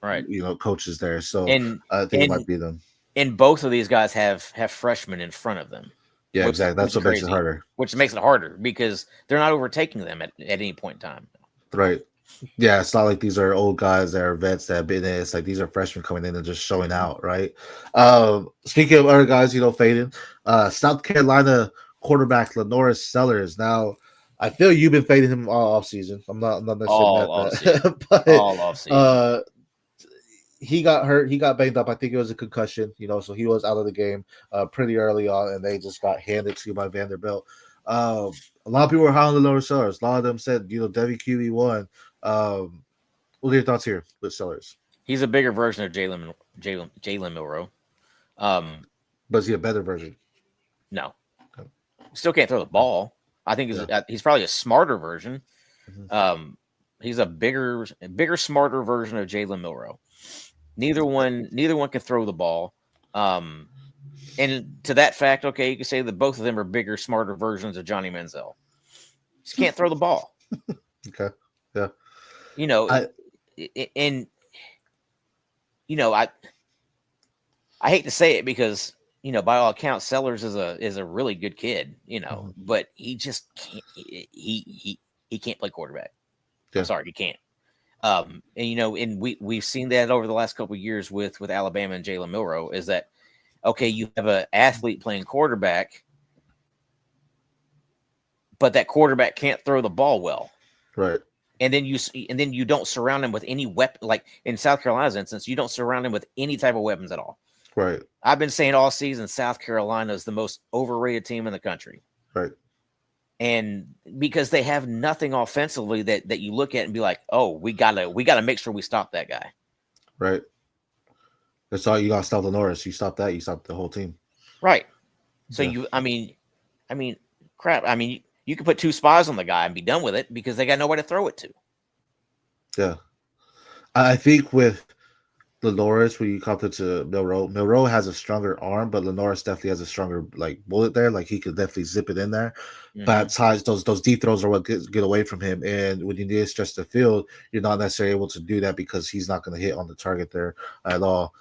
right?
Coaches there. So I think it might be them.
And both of these guys have freshmen in front of them.
Yeah, exactly. That's what makes it harder.
Which makes it harder because they're not overtaking them at any point in time.
Right. Yeah, it's not like these are old guys that are vets that have been in. It's like these are freshmen coming in and just showing out, right? Speaking of other guys, fading, South Carolina quarterback LaNorris Sellers. Now, I feel you've been fading him all offseason. I'm not necessarily
all offseason.
he got hurt. He got banged up. I think it was a concussion, so he was out of the game pretty early on, and they just got handed to by Vanderbilt. A lot of people were high on the LaNorris Sellers. A lot of them said, Devy QB1. What are your thoughts here with Sellers?
He's a bigger version of Jalen Milroe.
But is he a better version?
No. Still can't throw the ball. I think he's probably a smarter version. Mm-hmm. He's a bigger, smarter version of Jalen Milroe. Neither one can throw the ball. And to that fact, okay, you can say that both of them are bigger, smarter versions of Johnny Manziel. Just can't throw the ball.
Okay. Yeah.
I hate to say it because, by all accounts, Sellers is a really good kid, but he just can't. He can't play quarterback. Yeah. I'm sorry, he can't. And we've seen that over the last couple of years with Alabama and Jalen Milroe. Is that okay? You have an athlete playing quarterback, but that quarterback can't throw the ball well,
right?
And then you don't surround him with any weapon. Like in South Carolina's instance, you don't surround him with any type of weapons at all.
Right.
I've been saying all season South Carolina is the most overrated team in the country.
Right.
And because they have nothing offensively that you look at and be like, oh, we gotta make sure we stop that guy.
Right. That's all you gotta stop LaNorris. You stop that, you stop the whole team.
Right. So crap. I mean, you could put 2 spies on the guy and be done with it because they got nowhere to throw it to.
Yeah. I think with LaNorris, when you compare to Milroe has a stronger arm, but LaNorris definitely has a stronger bullet there. Like he could definitely zip it in there. Mm-hmm. But at times those deep throws are what get away from him. And when you need to stretch the field, you're not necessarily able to do that because he's not going to hit on the target there at all.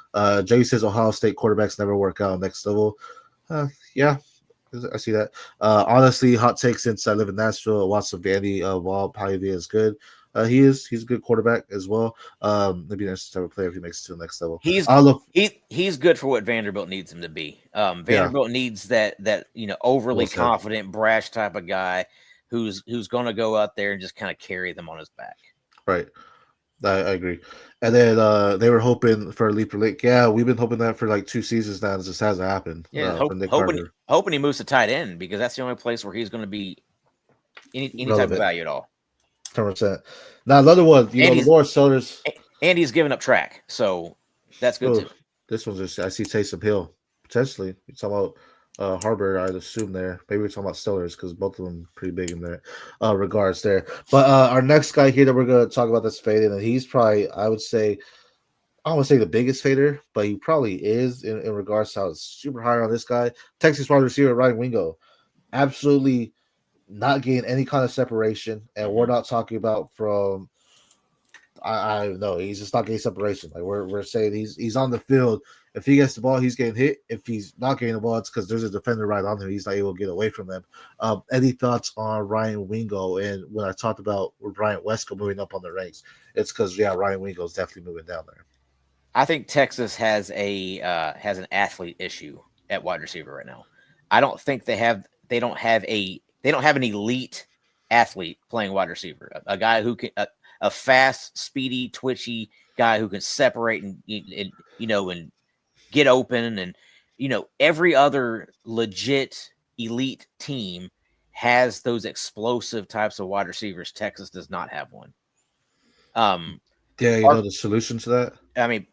Jay says Ohio State quarterbacks never work out next level. Yeah. I see that. Honestly, hot take since I live in Nashville, Watson Vandy Wall Pavia is good. He's a good quarterback as well. Maybe an interesting type of player if he makes it to the next level.
He's good for what Vanderbilt needs him to be. Vanderbilt needs that overly confident, brash type of guy who's going to go out there and just kind of carry them on his back.
Right. I agree. And then they were hoping for a leaper link. Yeah, we've been hoping that for like 2 seasons now. It just hasn't happened.
Yeah, hoping he moves to tight end because that's the only place where he's going to be any type of value at all.
100%. Now another one, LaNorris Sellers,
and he's giving up track, so that's good too.
This one's just I see Taysom Hill potentially. You're talking about Harbor, I'd assume there. Maybe we're talking about Sellers because both of them pretty big in there regards there. But our next guy here that we're going to talk about that's fading, and he's probably I don't want to say the biggest fader, but he probably is in regards to how it's super high on this guy. Texas wide receiver Ryan Wingo, absolutely not getting any kind of separation, and we're not talking about from I know he's just not getting separation. Like we're saying he's on the field. If he gets the ball, he's getting hit. If he's not getting the ball, it's because there's a defender right on him. He's not able to get away from them. Any thoughts on Ryan Wingo? And when I talked about Ryan Wesco moving up on the ranks, it's because Ryan Wingo is definitely moving down there.
I think Texas has an athlete issue at wide receiver right now. I don't think they don't have an elite athlete playing wide receiver. A guy who can a fast, speedy, twitchy guy who can separate and get open and every other legit elite team has those explosive types of wide receivers. Texas does not have one.
The solution to that?
I mean,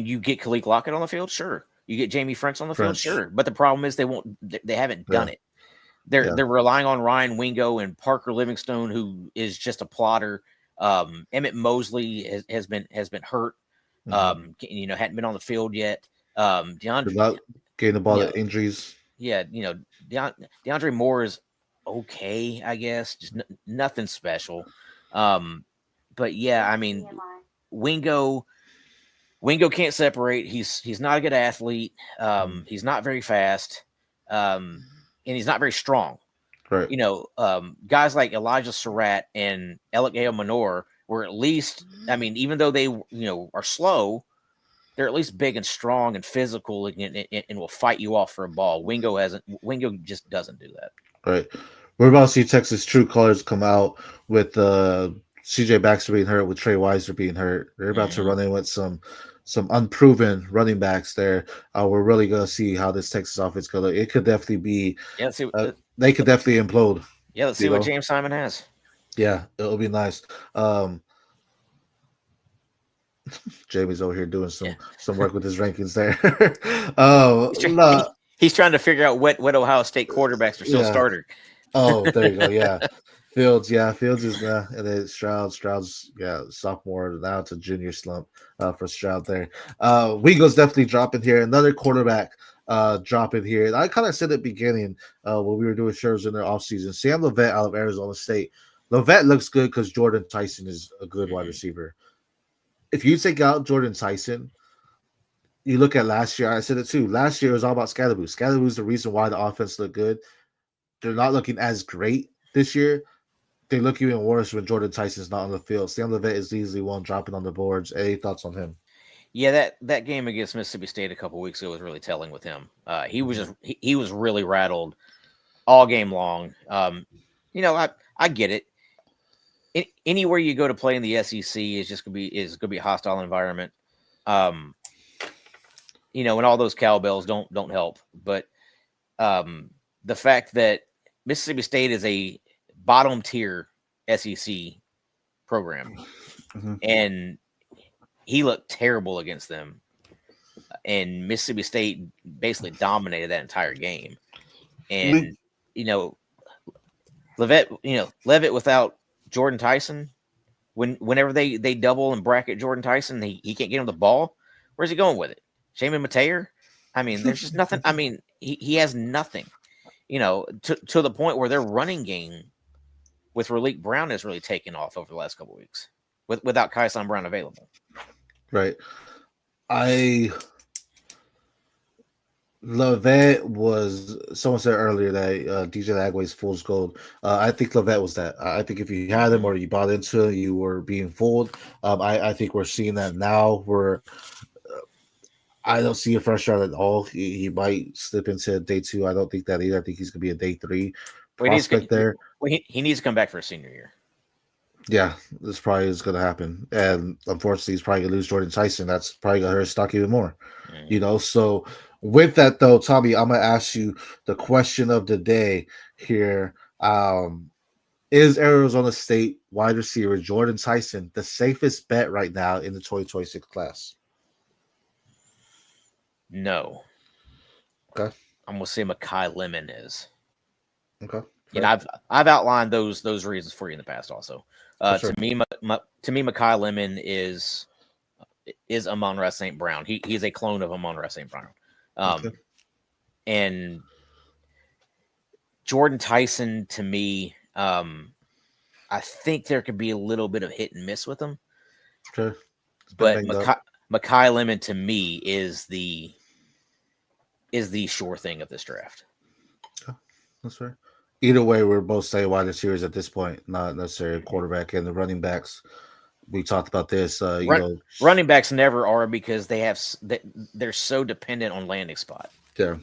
you get Khalil Lockett on the field, sure. You get Jamie French on the field, sure. But the problem is they haven't done it. They're relying on Ryan Wingo and Parker Livingstone, who is just a plotter. Emmett Mosley has been hurt. Mm-hmm. Hadn't been on the field yet.
DeAndre getting the ball at injuries.
Yeah, DeAndre Moore is okay, I guess, just nothing special. But yeah, I mean, Wingo can't separate. He's not a good athlete. He's not very fast. And he's not very strong.
Right.
Guys like Elijah Surratt and Alec Manor were at least, I mean, even though they, are slow, they're at least big and strong and physical and will fight you off for a ball. Wingo just doesn't do that.
Right. We're about to see Texas true colors come out with CJ Baxter being hurt, with Trey Weiser being hurt. They're about to run in with some some unproven running backs there. We're really gonna see how this Texas offense goes. It could definitely be.
Yeah, let's see.
They could definitely implode.
Yeah, let's see what James Simon has.
Yeah, it'll be nice. Jamie's over here doing some work with his rankings there.
He's trying to figure out what Ohio State quarterbacks are still starter.
Oh, there you go. Yeah. Fields is and then Stroud's sophomore, now it's a junior slump for Stroud there. Wingo's definitely dropping here. Another quarterback dropping here. And I kind of said at the beginning when we were doing shows in their offseason, Sam Leavitt out of Arizona State. Leavitt looks good because Jordyn Tyson is a good wide receiver. If you take out Jordyn Tyson, you look at last year, I said it too. Last year it was all about Scalaboo. Scalaboo is the reason why the offense looked good. They're not looking as great this year. They look even worse when Jordyn Tyson's not on the field. Sam Leavitt is easily one dropping on the boards. Any thoughts on him?
Yeah, that game against Mississippi State a couple weeks ago was really telling with him. He was really rattled all game long. I get it. Anywhere you go to play in the SEC is gonna be a hostile environment. And all those cowbells don't help. But the fact that Mississippi State is a bottom tier SEC program, and he looked terrible against them, and Mississippi State basically dominated that entire game. And Leavitt without Jordyn Tyson, whenever they double and bracket Jordyn Tyson, he can't get him the ball. Where's he going with it? Shaman Mateer? I mean, there's just nothing. I mean, he has nothing. To the point where their running game with Raleek Brown has really taken off over the last couple of weeks without Kyson Brown available.
Right. Leavitt was, someone said earlier that DJ Lagway's fool's gold. I think Leavitt was that. I think if you had him or you bought into it, you were being fooled. I think we're seeing that now. I don't see a first round at all. He might slip into day 2. I don't think that either. I think he's going to be a day 3 prospect there.
He needs to come back for a senior year.
Yeah, this probably is going to happen. And unfortunately, he's probably going to lose Jordyn Tyson. That's probably going to hurt his stock even more. So with that, though, Tommy, I'm going to ask you the question of the day here. Is Arizona State wide receiver Jordyn Tyson the safest bet right now in the 2026 class?
No.
Okay.
I'm going to say Makai Lemon is.
Okay.
I've outlined those reasons for you in the past also.
Sure.
To me, Makai Lemon is Amon-Ra St. Brown. He's a clone of Amon-Ra St. Brown. And Jordyn Tyson, to me, I think there could be a little bit of hit and miss with him.
Sure.
But Makai Lemon, to me, is the sure thing of this draft.
Okay. That's fair. Either way, we're both saying wide receivers at this point, not necessarily a quarterback. And the running backs, we talked about this.
Running backs never are because they're so dependent on landing spot.
Yeah.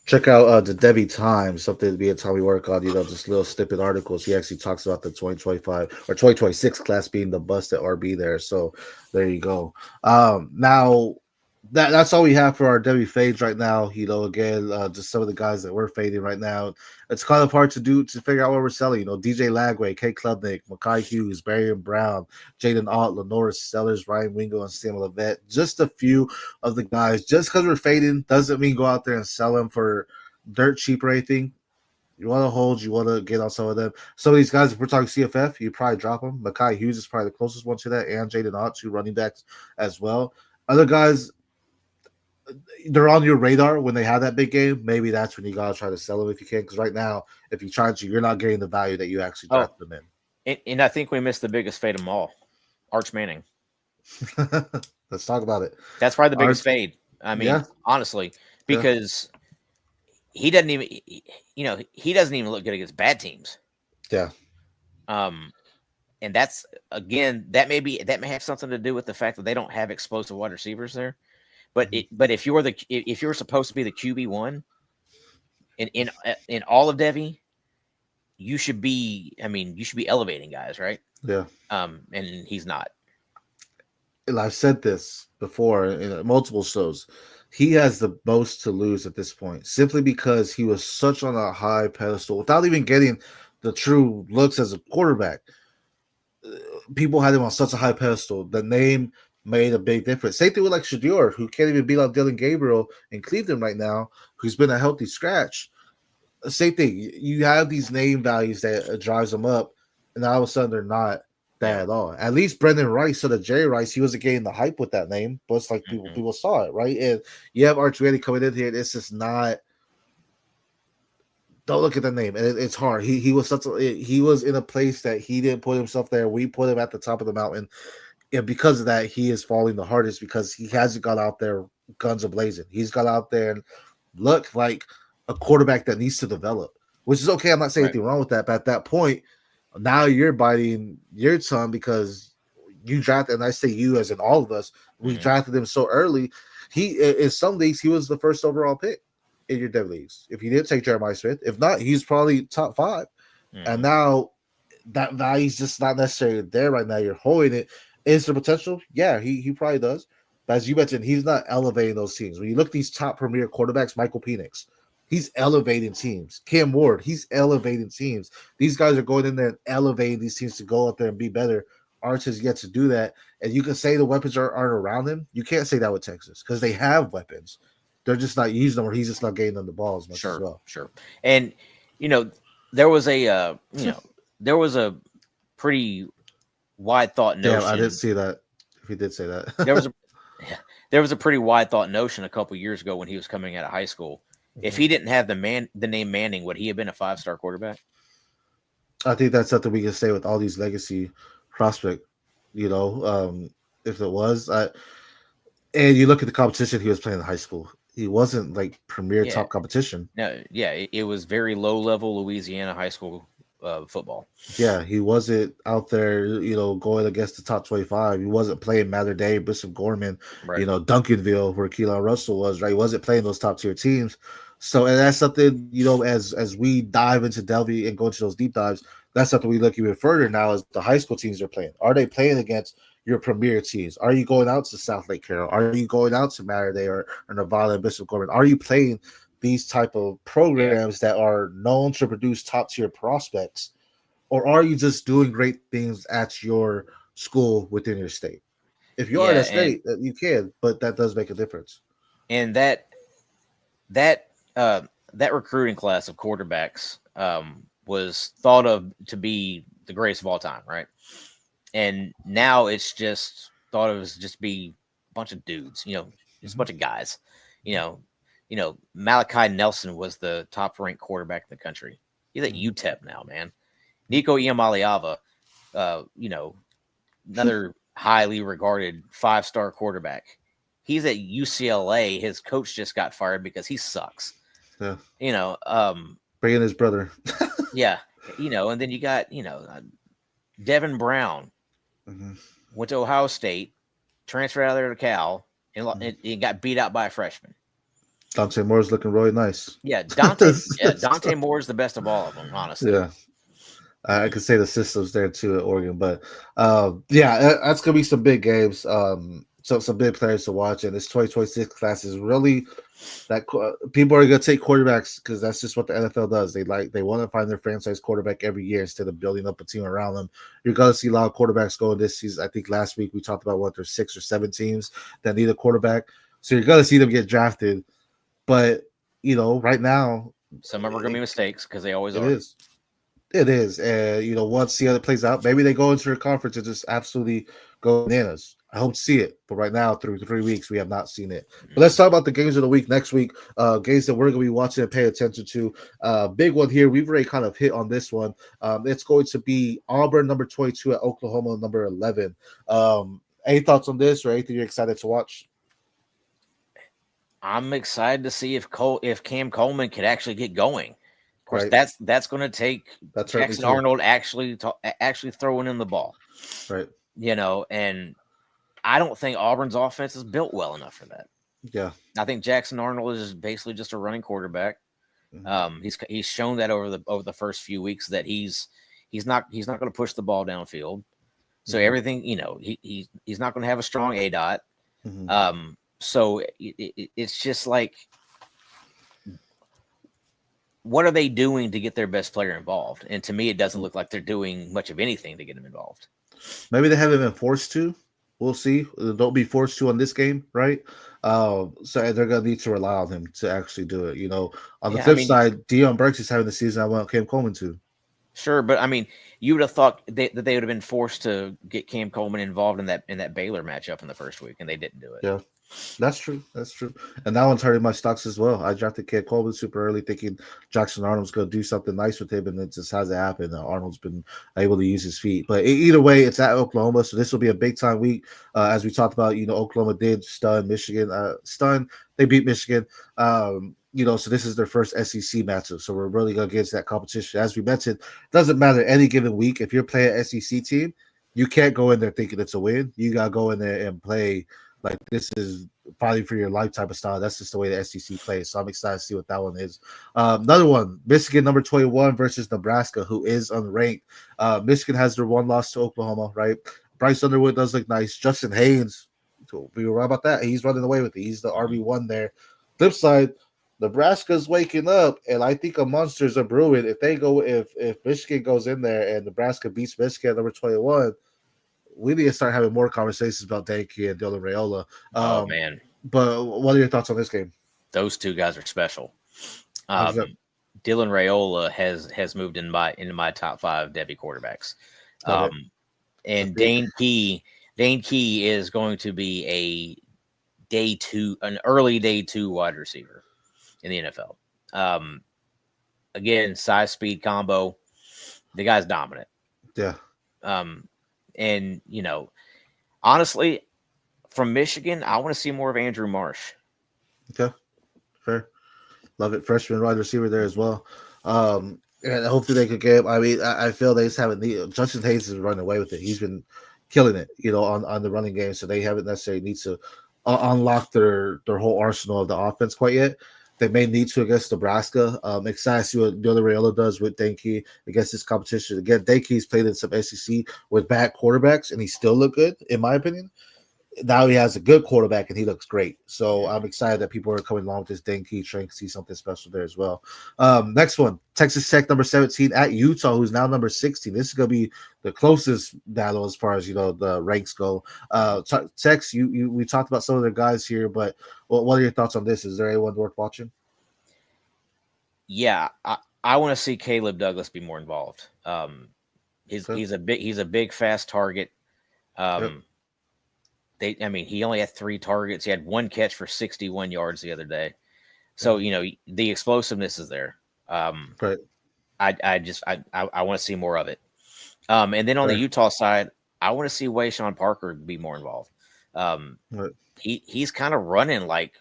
Check out the Devy Times, something to be a Tommy work on, just little snippet articles. He actually talks about the 2025 or 2026 class being the bust at RB there. So there you go. Now, that's all we have for our Devy Fades right now. Again, just some of the guys that we're fading right now. It's kind of hard to figure out what we're selling. DJ Lagway, Cade Klubnik, Makhi Hughes, Barion Brown, Jadyn Ott, LaNorris Sellers, Ryan Wingo, and Sam Leavitt. Just a few of the guys. Just because we're fading doesn't mean go out there and sell them for dirt cheap or anything. You want to hold, you want to get on some of them. Some of these guys, if we're talking CFF, you probably drop them. Makhi Hughes is probably the closest one to that, and Jadyn Ott, 2 running backs as well. Other guys, they're on your radar when they have that big game. Maybe that's when you gotta try to sell them if you can. Because right now, if you try to, you're not getting the value that you actually drafted them
in. And I think we missed the biggest fade of them all, Arch Manning.
Let's talk about it.
That's probably the biggest fade. I mean, honestly, because he doesn't even, he doesn't even look good against bad teams.
Yeah.
And that's that may have something to do with the fact that they don't have explosive wide receivers there. But if you're supposed to be the QB1 in all of Devy, you should be elevating guys, right?
Yeah.
And he's not.
and I've said this before in multiple shows, he has the most to lose at this point, simply because he was such on a high pedestal without even getting the true looks as a quarterback. People had him on such a high pedestal. The name made a big difference. Same thing with like Shedeur, who can't even beat out Dylan Gabriel in Cleveland right now, who's been a healthy scratch. Same thing. You have these name values that drives them up, and all of a sudden they're not that at all. At least Brendan Rice, so the Jerry Rice, he wasn't getting the hype with that name, but it's like people saw it, right? And you have Arch Manning coming in here. It's just not. Don't look at the name, and it's hard. He was he was in a place that he didn't put himself there. We put him at the top of the mountain, and because of that, he is falling the hardest because he hasn't got out there guns a-blazing. He's got out there and looked like a quarterback that needs to develop, which is okay. I'm not saying anything wrong with that, but at that point, now you're biting your tongue because you drafted, and I say you as in all of us, we drafted him so early. He in some leagues he was the first overall pick in your dev leagues. If you did take Jeremiah Smith, if not, he's probably top 5. And now that value's just not necessarily there right now. You're holding it. Is there potential? Yeah, he probably does. But as you mentioned, he's not elevating those teams. When you look at these top premier quarterbacks, Michael Penix, he's elevating teams. Cam Ward, he's elevating teams. These guys are going in there and elevating these teams to go out there and be better. Arch has yet to do that. And you can say the weapons aren't around him. You can't say that with Texas because they have weapons. They're just not using them, or he's just not getting them the ball as much as well.
Sure. And there was a there was a pretty wide thought notion.
Yeah, I didn't see that. If he did say that,
there was a pretty wide thought notion a couple years ago when he was coming out of high school. If he didn't have the name Manning, would he have been a 5-star quarterback?
I think that's something we can say with all these legacy prospect. If it was, and you look at the competition he was playing in high school. He wasn't like premier top competition.
No, it was very low level Louisiana high school football.
Yeah, he wasn't out there, going against the top 25. He wasn't playing Mather Day, Bishop Gorman, Duncanville, where Keelan Russell was. Right, he wasn't playing those top tier teams. So, and that's something as we dive into Devy and go into those deep dives, that's something we look even further now as the high school teams they're playing. Are they playing against your premier teams? Are you going out to South Lake Carroll? Are you going out to Mather Day or Nevada and Bishop Gorman? Are you playing these type of programs that are known to produce top tier prospects, or are you just doing great things at your school within your state? If you are, that's great. You can, but that does make a difference.
And that recruiting class of quarterbacks was thought of to be the greatest of all time, right? And now it's just thought of as just be a bunch of dudes, just a bunch of guys, Makai Nelson was the top ranked quarterback in the country. He's at UTEP now, man. Nico Iamaleava, another highly regarded 5-star quarterback. He's at UCLA. His coach just got fired because he sucks.
Yeah.
Bring
in his brother.
Yeah. And then you got, Devin Brown went to Ohio State, transferred out there to Cal, and he got beat out by a freshman.
Dante Moore's looking really nice.
Yeah, Dante Moore is the best of all of them, honestly.
Yeah. I could say the system's there too at Oregon, but that's gonna be some big games. So some big players to watch, and this 2026 class is really that people are gonna take quarterbacks because that's just what the NFL does. They want to find their franchise quarterback every year instead of building up a team around them. You're gonna see a lot of quarterbacks going this season. I think last week we talked about there's 6 or 7 teams that need a quarterback, so you're gonna see them get drafted. But right now,
some of them are gonna be mistakes because they always are.
It is, and once the other plays out, maybe they go into a conference and just absolutely go bananas. I hope to see it, but right now, through 3 weeks, we have not seen it. But let's talk about the games of the week next week. Games that we're going to be watching and pay attention to. Big one here. We've already kind of hit on this one. It's going to be Auburn number 22 at Oklahoma number 11. Any thoughts on this, or anything you're excited to watch?
I'm excited to see if Cam Coleman can actually get going. Of course, that's going to take Jackson Arnold actually throwing in the ball.
Right.
And I don't think Auburn's offense is built well enough for that.
Yeah.
I think Jackson Arnold is basically just a running quarterback. He's shown that over the first few weeks that he's not going to push the ball downfield. So everything, he's not going to have a strong A dot. So it's just like, what are they doing to get their best player involved? And to me, it doesn't look like they're doing much of anything to get him involved.
Maybe they haven't been forced to. We'll see. Don't be forced to on this game, right? So they're gonna need to rely on him to actually do it. On the flip side, Deion Burks is having the season I want Cam Coleman to.
Sure, but I mean, you would have thought that they would have been forced to get Cam Coleman involved in that Baylor matchup in the first week, and they didn't do it.
Yeah. That's true. And that one's hurting my stocks as well. I drafted Cade Klubnik super early, thinking Jackson Arnold's going to do something nice with him, and it just hasn't happened. Arnold's been able to use his feet. But either way, it's at Oklahoma, so this will be a big-time week. As we talked about, Oklahoma did stun Michigan. They beat Michigan. So this is their first SEC matchup, so we're really going to get into that competition. As we mentioned, it doesn't matter any given week. If you're playing an SEC team, you can't go in there thinking it's a win. You got to go in there and play like this is fighting for your life type of style. That's just the way the SEC plays. So I'm excited to see what that one is. Another one, Michigan number 21 versus Nebraska, who is unranked. Michigan has their one loss to Oklahoma, right? Bryce Underwood does look nice. Justin Haynes, we were right about that. He's running away with it. He's the RB1 there. Flip side, Nebraska's waking up, and I think a monsters are brewing. If Michigan goes in there and Nebraska beats Michigan number 21, we need to start having more conversations about Danke and Dylan Raiola.
Oh man!
But what are your thoughts on this game?
Those two guys are special. Dylan Raiola has moved into my top 5 Devy quarterbacks. And Dane Key is going to be an early day 2 wide receiver in the NFL. Again, size speed combo. The guy's dominant.
Yeah.
And honestly, from Michigan, I want to see more of Andrew Marsh.
Okay, fair. Love it. Freshman wide receiver there as well. And hopefully they could get. I mean, I feel they just haven't. Justin Hayes is running away with it. He's been killing it, on the running game. So they haven't necessarily need to unlock their whole arsenal of the offense quite yet. They may need to against Nebraska. Excited to see what Dylan Raiola does with Danke against this competition. Again, Danke's played in some SEC with bad quarterbacks, and he still looked good, in my opinion. Now he has a good quarterback, and he looks great. So I'm excited that people are coming along with this Danke, trying to see something special there as well. Next one, Texas Tech, number 17, at Utah, who's now number 16. This is going to be the closest battle as far as, the ranks go. Tex, we talked about some of their guys here, but what are your thoughts on this? Is there anyone worth watching?
Yeah, I want to see Caleb Douglas be more involved. He's a big, fast target. He only had 3 targets. He had 1 catch for 61 yards the other day. So, the explosiveness is there.
Right.
I want to see more of it. And then on the Utah side, I want to see Wayshawn Parker be more involved. He's kind of running like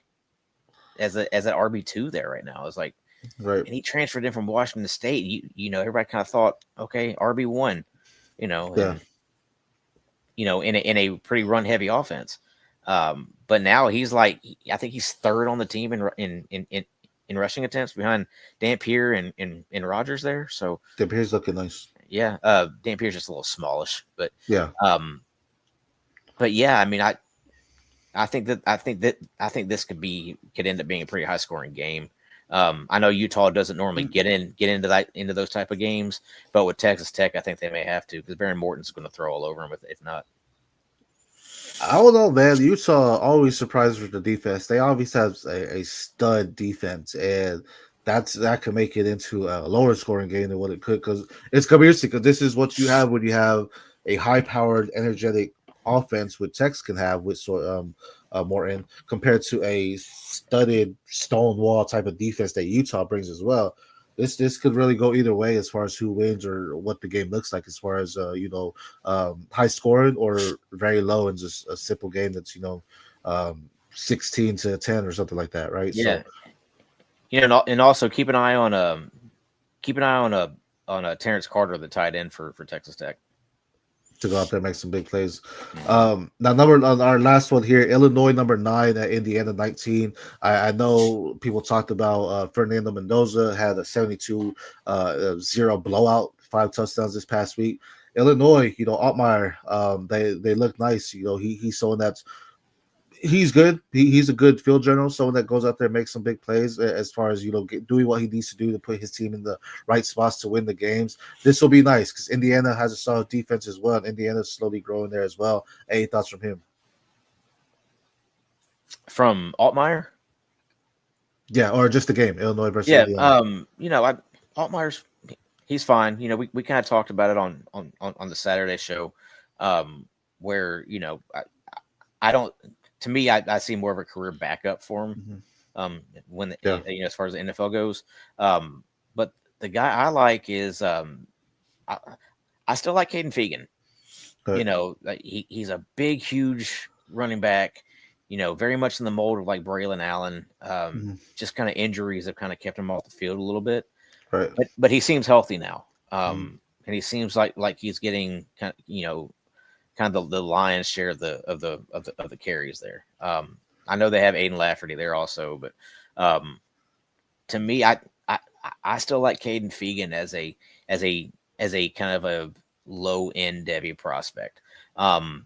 as an RB2 there right now. It's like, and he transferred in from Washington State. Everybody kind of thought, okay, RB1, in a pretty run heavy offense. But now he's like, I think he's 3rd on the team in rushing attempts behind Dampier and Rogers there. So
Dampier's looking nice.
Yeah. Dampier's just a little smallish, but
yeah.
But yeah, I mean, I think this could end up being a pretty high scoring game. I know Utah doesn't normally get into those type of games, but with Texas Tech, I think they may have to, because Baron Morton's going to throw all over them if not.
I don't know, man. Utah always surprises with the defense. They obviously have a stud defense, and that could make it into a lower scoring game than what it could, because it's going to be interesting, because this is what you have when you have a high-powered, energetic offense, which Tex can have with Morton, compared to a studded stone wall type of defense that Utah brings as well. This could really go either way as far as who wins or what the game looks like, as far as high scoring or very low and just a simple game that's 16-10 or something like that, right?
Yeah. So, and also keep an eye on Terrence Carter, the tight end for Texas Tech,
to go out there and make some big plays. Now, our last one here, Illinois number 9 at Indiana 19. I know people talked about Fernando Mendoza had a 72-0 blowout 5 touchdowns this past week. Illinois, Ottmeyer, they look nice. He's someone that's he's good. He's a good field general, someone that goes out there and makes some big plays as far as doing what he needs to do to put his team in the right spots to win the games. This will be nice because Indiana has a solid defense as well. And Indiana's slowly growing there as well. Any thoughts from him?
From Ottmeyer?
Yeah, or just the game, Illinois versus Indiana.
Ottmeyer's he's fine. We kind of talked about it on the Saturday show, where I don't. To me, I see more of a career backup for him. As far as the NFL goes. But the guy I like is I still like Caden Fegan. He's a big, huge running back. Very much in the mold of like Braylon Allen. Just kind of injuries have kind of kept him off the field a little bit.
Right.
But he seems healthy now. And he seems like he's getting kind of the lion's share of the carries there. I know they have Aiden Lafferty there also, but to me, I still like Caden Fegan as a kind of a low end Devy prospect. And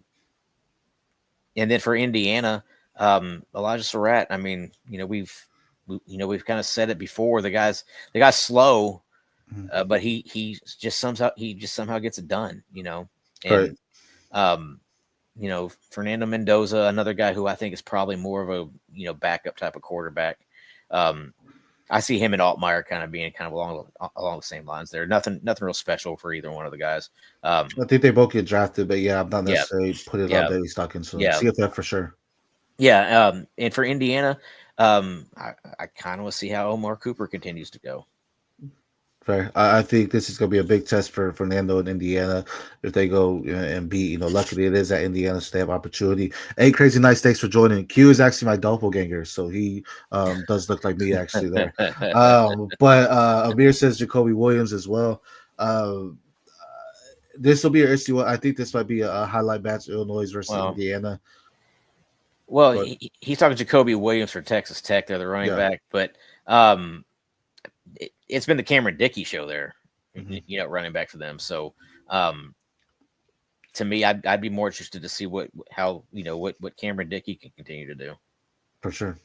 then for Indiana, Elijah Surratt. I mean, we've kind of said it before. The guy's slow, but he just somehow gets it done. And Fernando Mendoza, another guy who I think is probably more of a backup type of quarterback. I see him and Ottmeyer kind of being kind of along the same lines there. Nothing real special for either one of the guys.
I think they both get drafted, but I'm not necessarily put it on Devy stock into CFF for sure.
Yeah, and for Indiana, I kind of want to see how Omar Cooper continues to go.
Fair. I think this is going to be a big test for Fernando and Indiana if they go and beat. Luckily it is at Indiana, so they have opportunity. Hey, Crazy Nice, thanks for joining. Q is actually my doppelganger, so he does look like me actually there. But Amir says Jacoby Williams as well. This will be an interesting one. I think this might be a highlight match, Illinois versus Indiana.
Well, he's talking Jacoby Williams for Texas Tech. They're the running back, but it's been the Cameron Dickey show there, running back for them. So, to me, I'd be more interested to see what Cameron Dickey can continue to do.
For sure.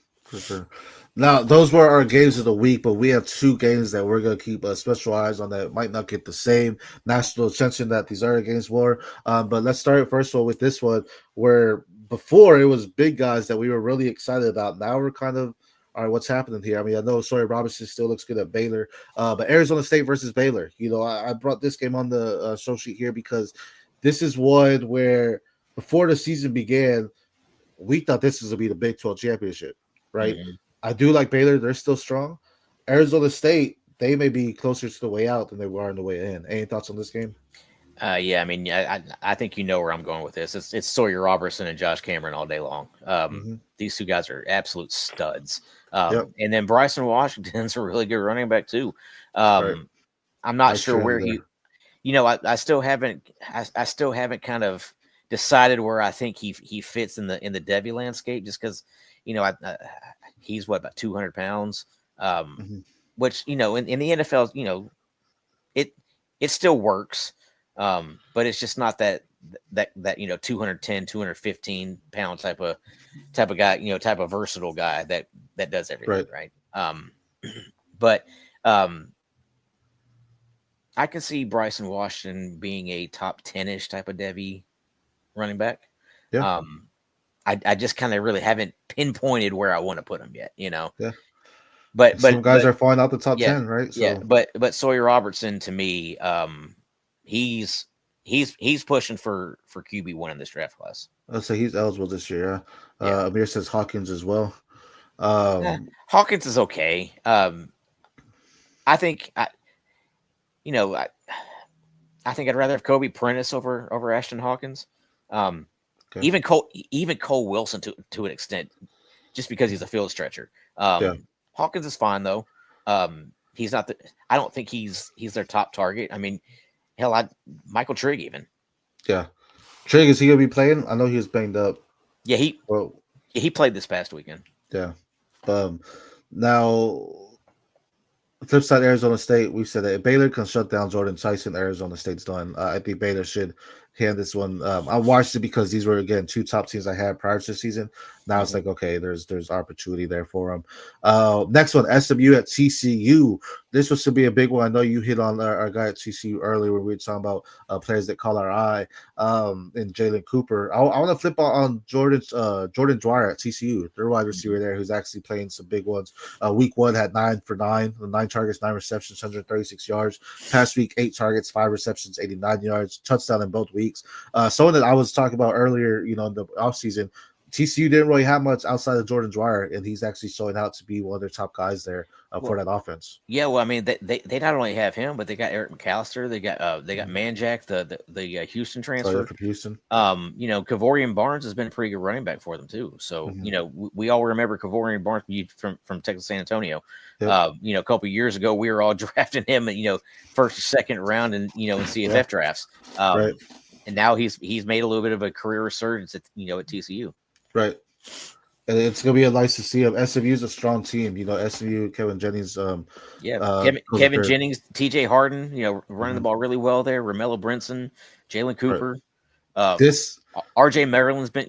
Now, those were our games of the week, but we have 2 games that we're going to keep special eyes on that might not get the same national attention that these other games were. But let's start first of all with this one, where before it was big guys that we were really excited about. Now we're kind of, all right, what's happening here? I mean, I know Sawyer Robertson still looks good at Baylor, but Arizona State versus Baylor. I brought this game on the show sheet here because this is one where before the season began, we thought this was going to be the Big 12 championship, right? Mm-hmm. I do like Baylor. They're still strong. Arizona State, they may be closer to the way out than they were on the way in. Any thoughts on this game?
I mean, I think where I'm going with this. It's Sawyer Robertson and Josh Cameron all day long. These 2 guys are absolute studs. And then Bryson Washington's a really good running back too. I'm not sure where he. I still haven't kind of decided where I think he fits in the Devy landscape, just because he's about 200 pounds, which in the NFL it still works. But it's just not that 210, 215 pound type of guy, type of versatile guy that does everything, right? But I can see Bryson Washington being a top 10-ish type of Devy running back. Yeah. I just kind of really haven't pinpointed where I want to put him yet, Yeah. But
some guys are falling out the top 10, right?
So. Yeah. But Sawyer Robertson, to me, he's pushing for QB1 in this draft class.
I'll say he's eligible this year. Amir says Hawkins as well.
Hawkins is okay. I think I'd rather have Kobe Prentice over Ashton Hawkins. Even Cole Wilson to an extent, just because he's a field stretcher. Hawkins is fine though. He's not I don't think he's their top target. I mean, hell, Michael Trigg even.
Yeah, Trigg, is he gonna be playing? I know he was banged up.
Yeah, he played this past weekend.
Yeah. Now Flip side, Arizona State. We've said that if Baylor can shut down Jordyn, Tyson, Arizona State's done. I think Baylor should hand this one. I watched it because these were again two top teams I had prior to the season. Now it's like okay, there's opportunity there for them. Next one, SMU at TCU. This was to be a big one. I know you hit on our guy at TCU earlier when we were talking about players that call our eye. And Jalen Cooper. I want to flip on Jordyn Dwyer at TCU. Their wide receiver there, who's actually playing some big ones. Week 1 had 9 for 9, 9 targets, 9 receptions, 136 yards. Past week, 8 targets, 5 receptions, 89 yards, touchdown in both weeks. Someone that I was talking about earlier, in the offseason, TCU didn't really have much outside of Jordyn Dwyer, and he's actually showing out to be one of their top guys there for that offense.
Yeah, well, I mean, they not only have him, but they got Eric McAllister. They got Manjack, the Houston transfer
from Houston.
Kavorian Barnes has been a pretty good running back for them too. So we all remember Kavorian Barnes from Texas San Antonio.
Yep.
A couple of years ago, we were all drafting him, first or second round, and in CFF drafts.
Right.
And now he's made a little bit of a career resurgence at TCU.
Right. And it's gonna be nice to see him. SMU's a strong team. SMU, Kevin Jennings.
Kevin Jennings, TJ Harden. Running the ball really well there. Romello Brinson, Jalen Cooper.
Right.
RJ Maryland's been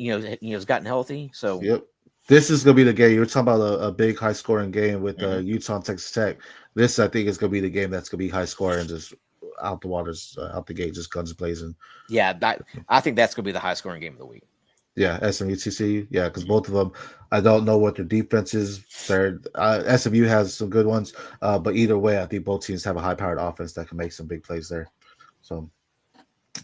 has gotten healthy. So
yep. This is gonna be the game. You're talking about a big high scoring game with Utah and Texas Tech. This I think is gonna be the game that's gonna be high scoring and just out the gate, just guns blazing.
Yeah, I think that's gonna be the high scoring game of the week.
Yeah, SMU, TCU. Yeah, because both of them, I don't know what their defense is. SMU has some good ones, but either way, I think both teams have a high-powered offense that can make some big plays there. So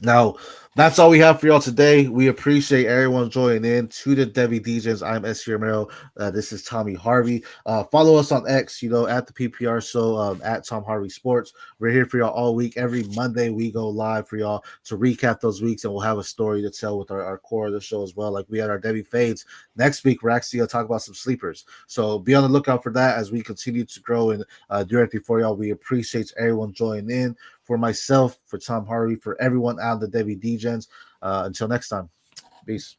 now that's all we have for y'all today. We appreciate everyone joining in to the Devy Degens. I'm S. Romero. This is Tommy Harvey. Follow us on X, at the PPR show, at Tom Harvey Sports. We're here for y'all all week. Every Monday we go live for y'all to recap those weeks, and we'll have a story to tell with our core of the show as well. Like we had our Devy Fades. Next week, we're actually going to talk about some sleepers. So be on the lookout for that as we continue to grow and do everything for y'all. We appreciate everyone joining in. For myself, for Tom Harvey, for everyone out of the Devy Degens. Until next time, peace.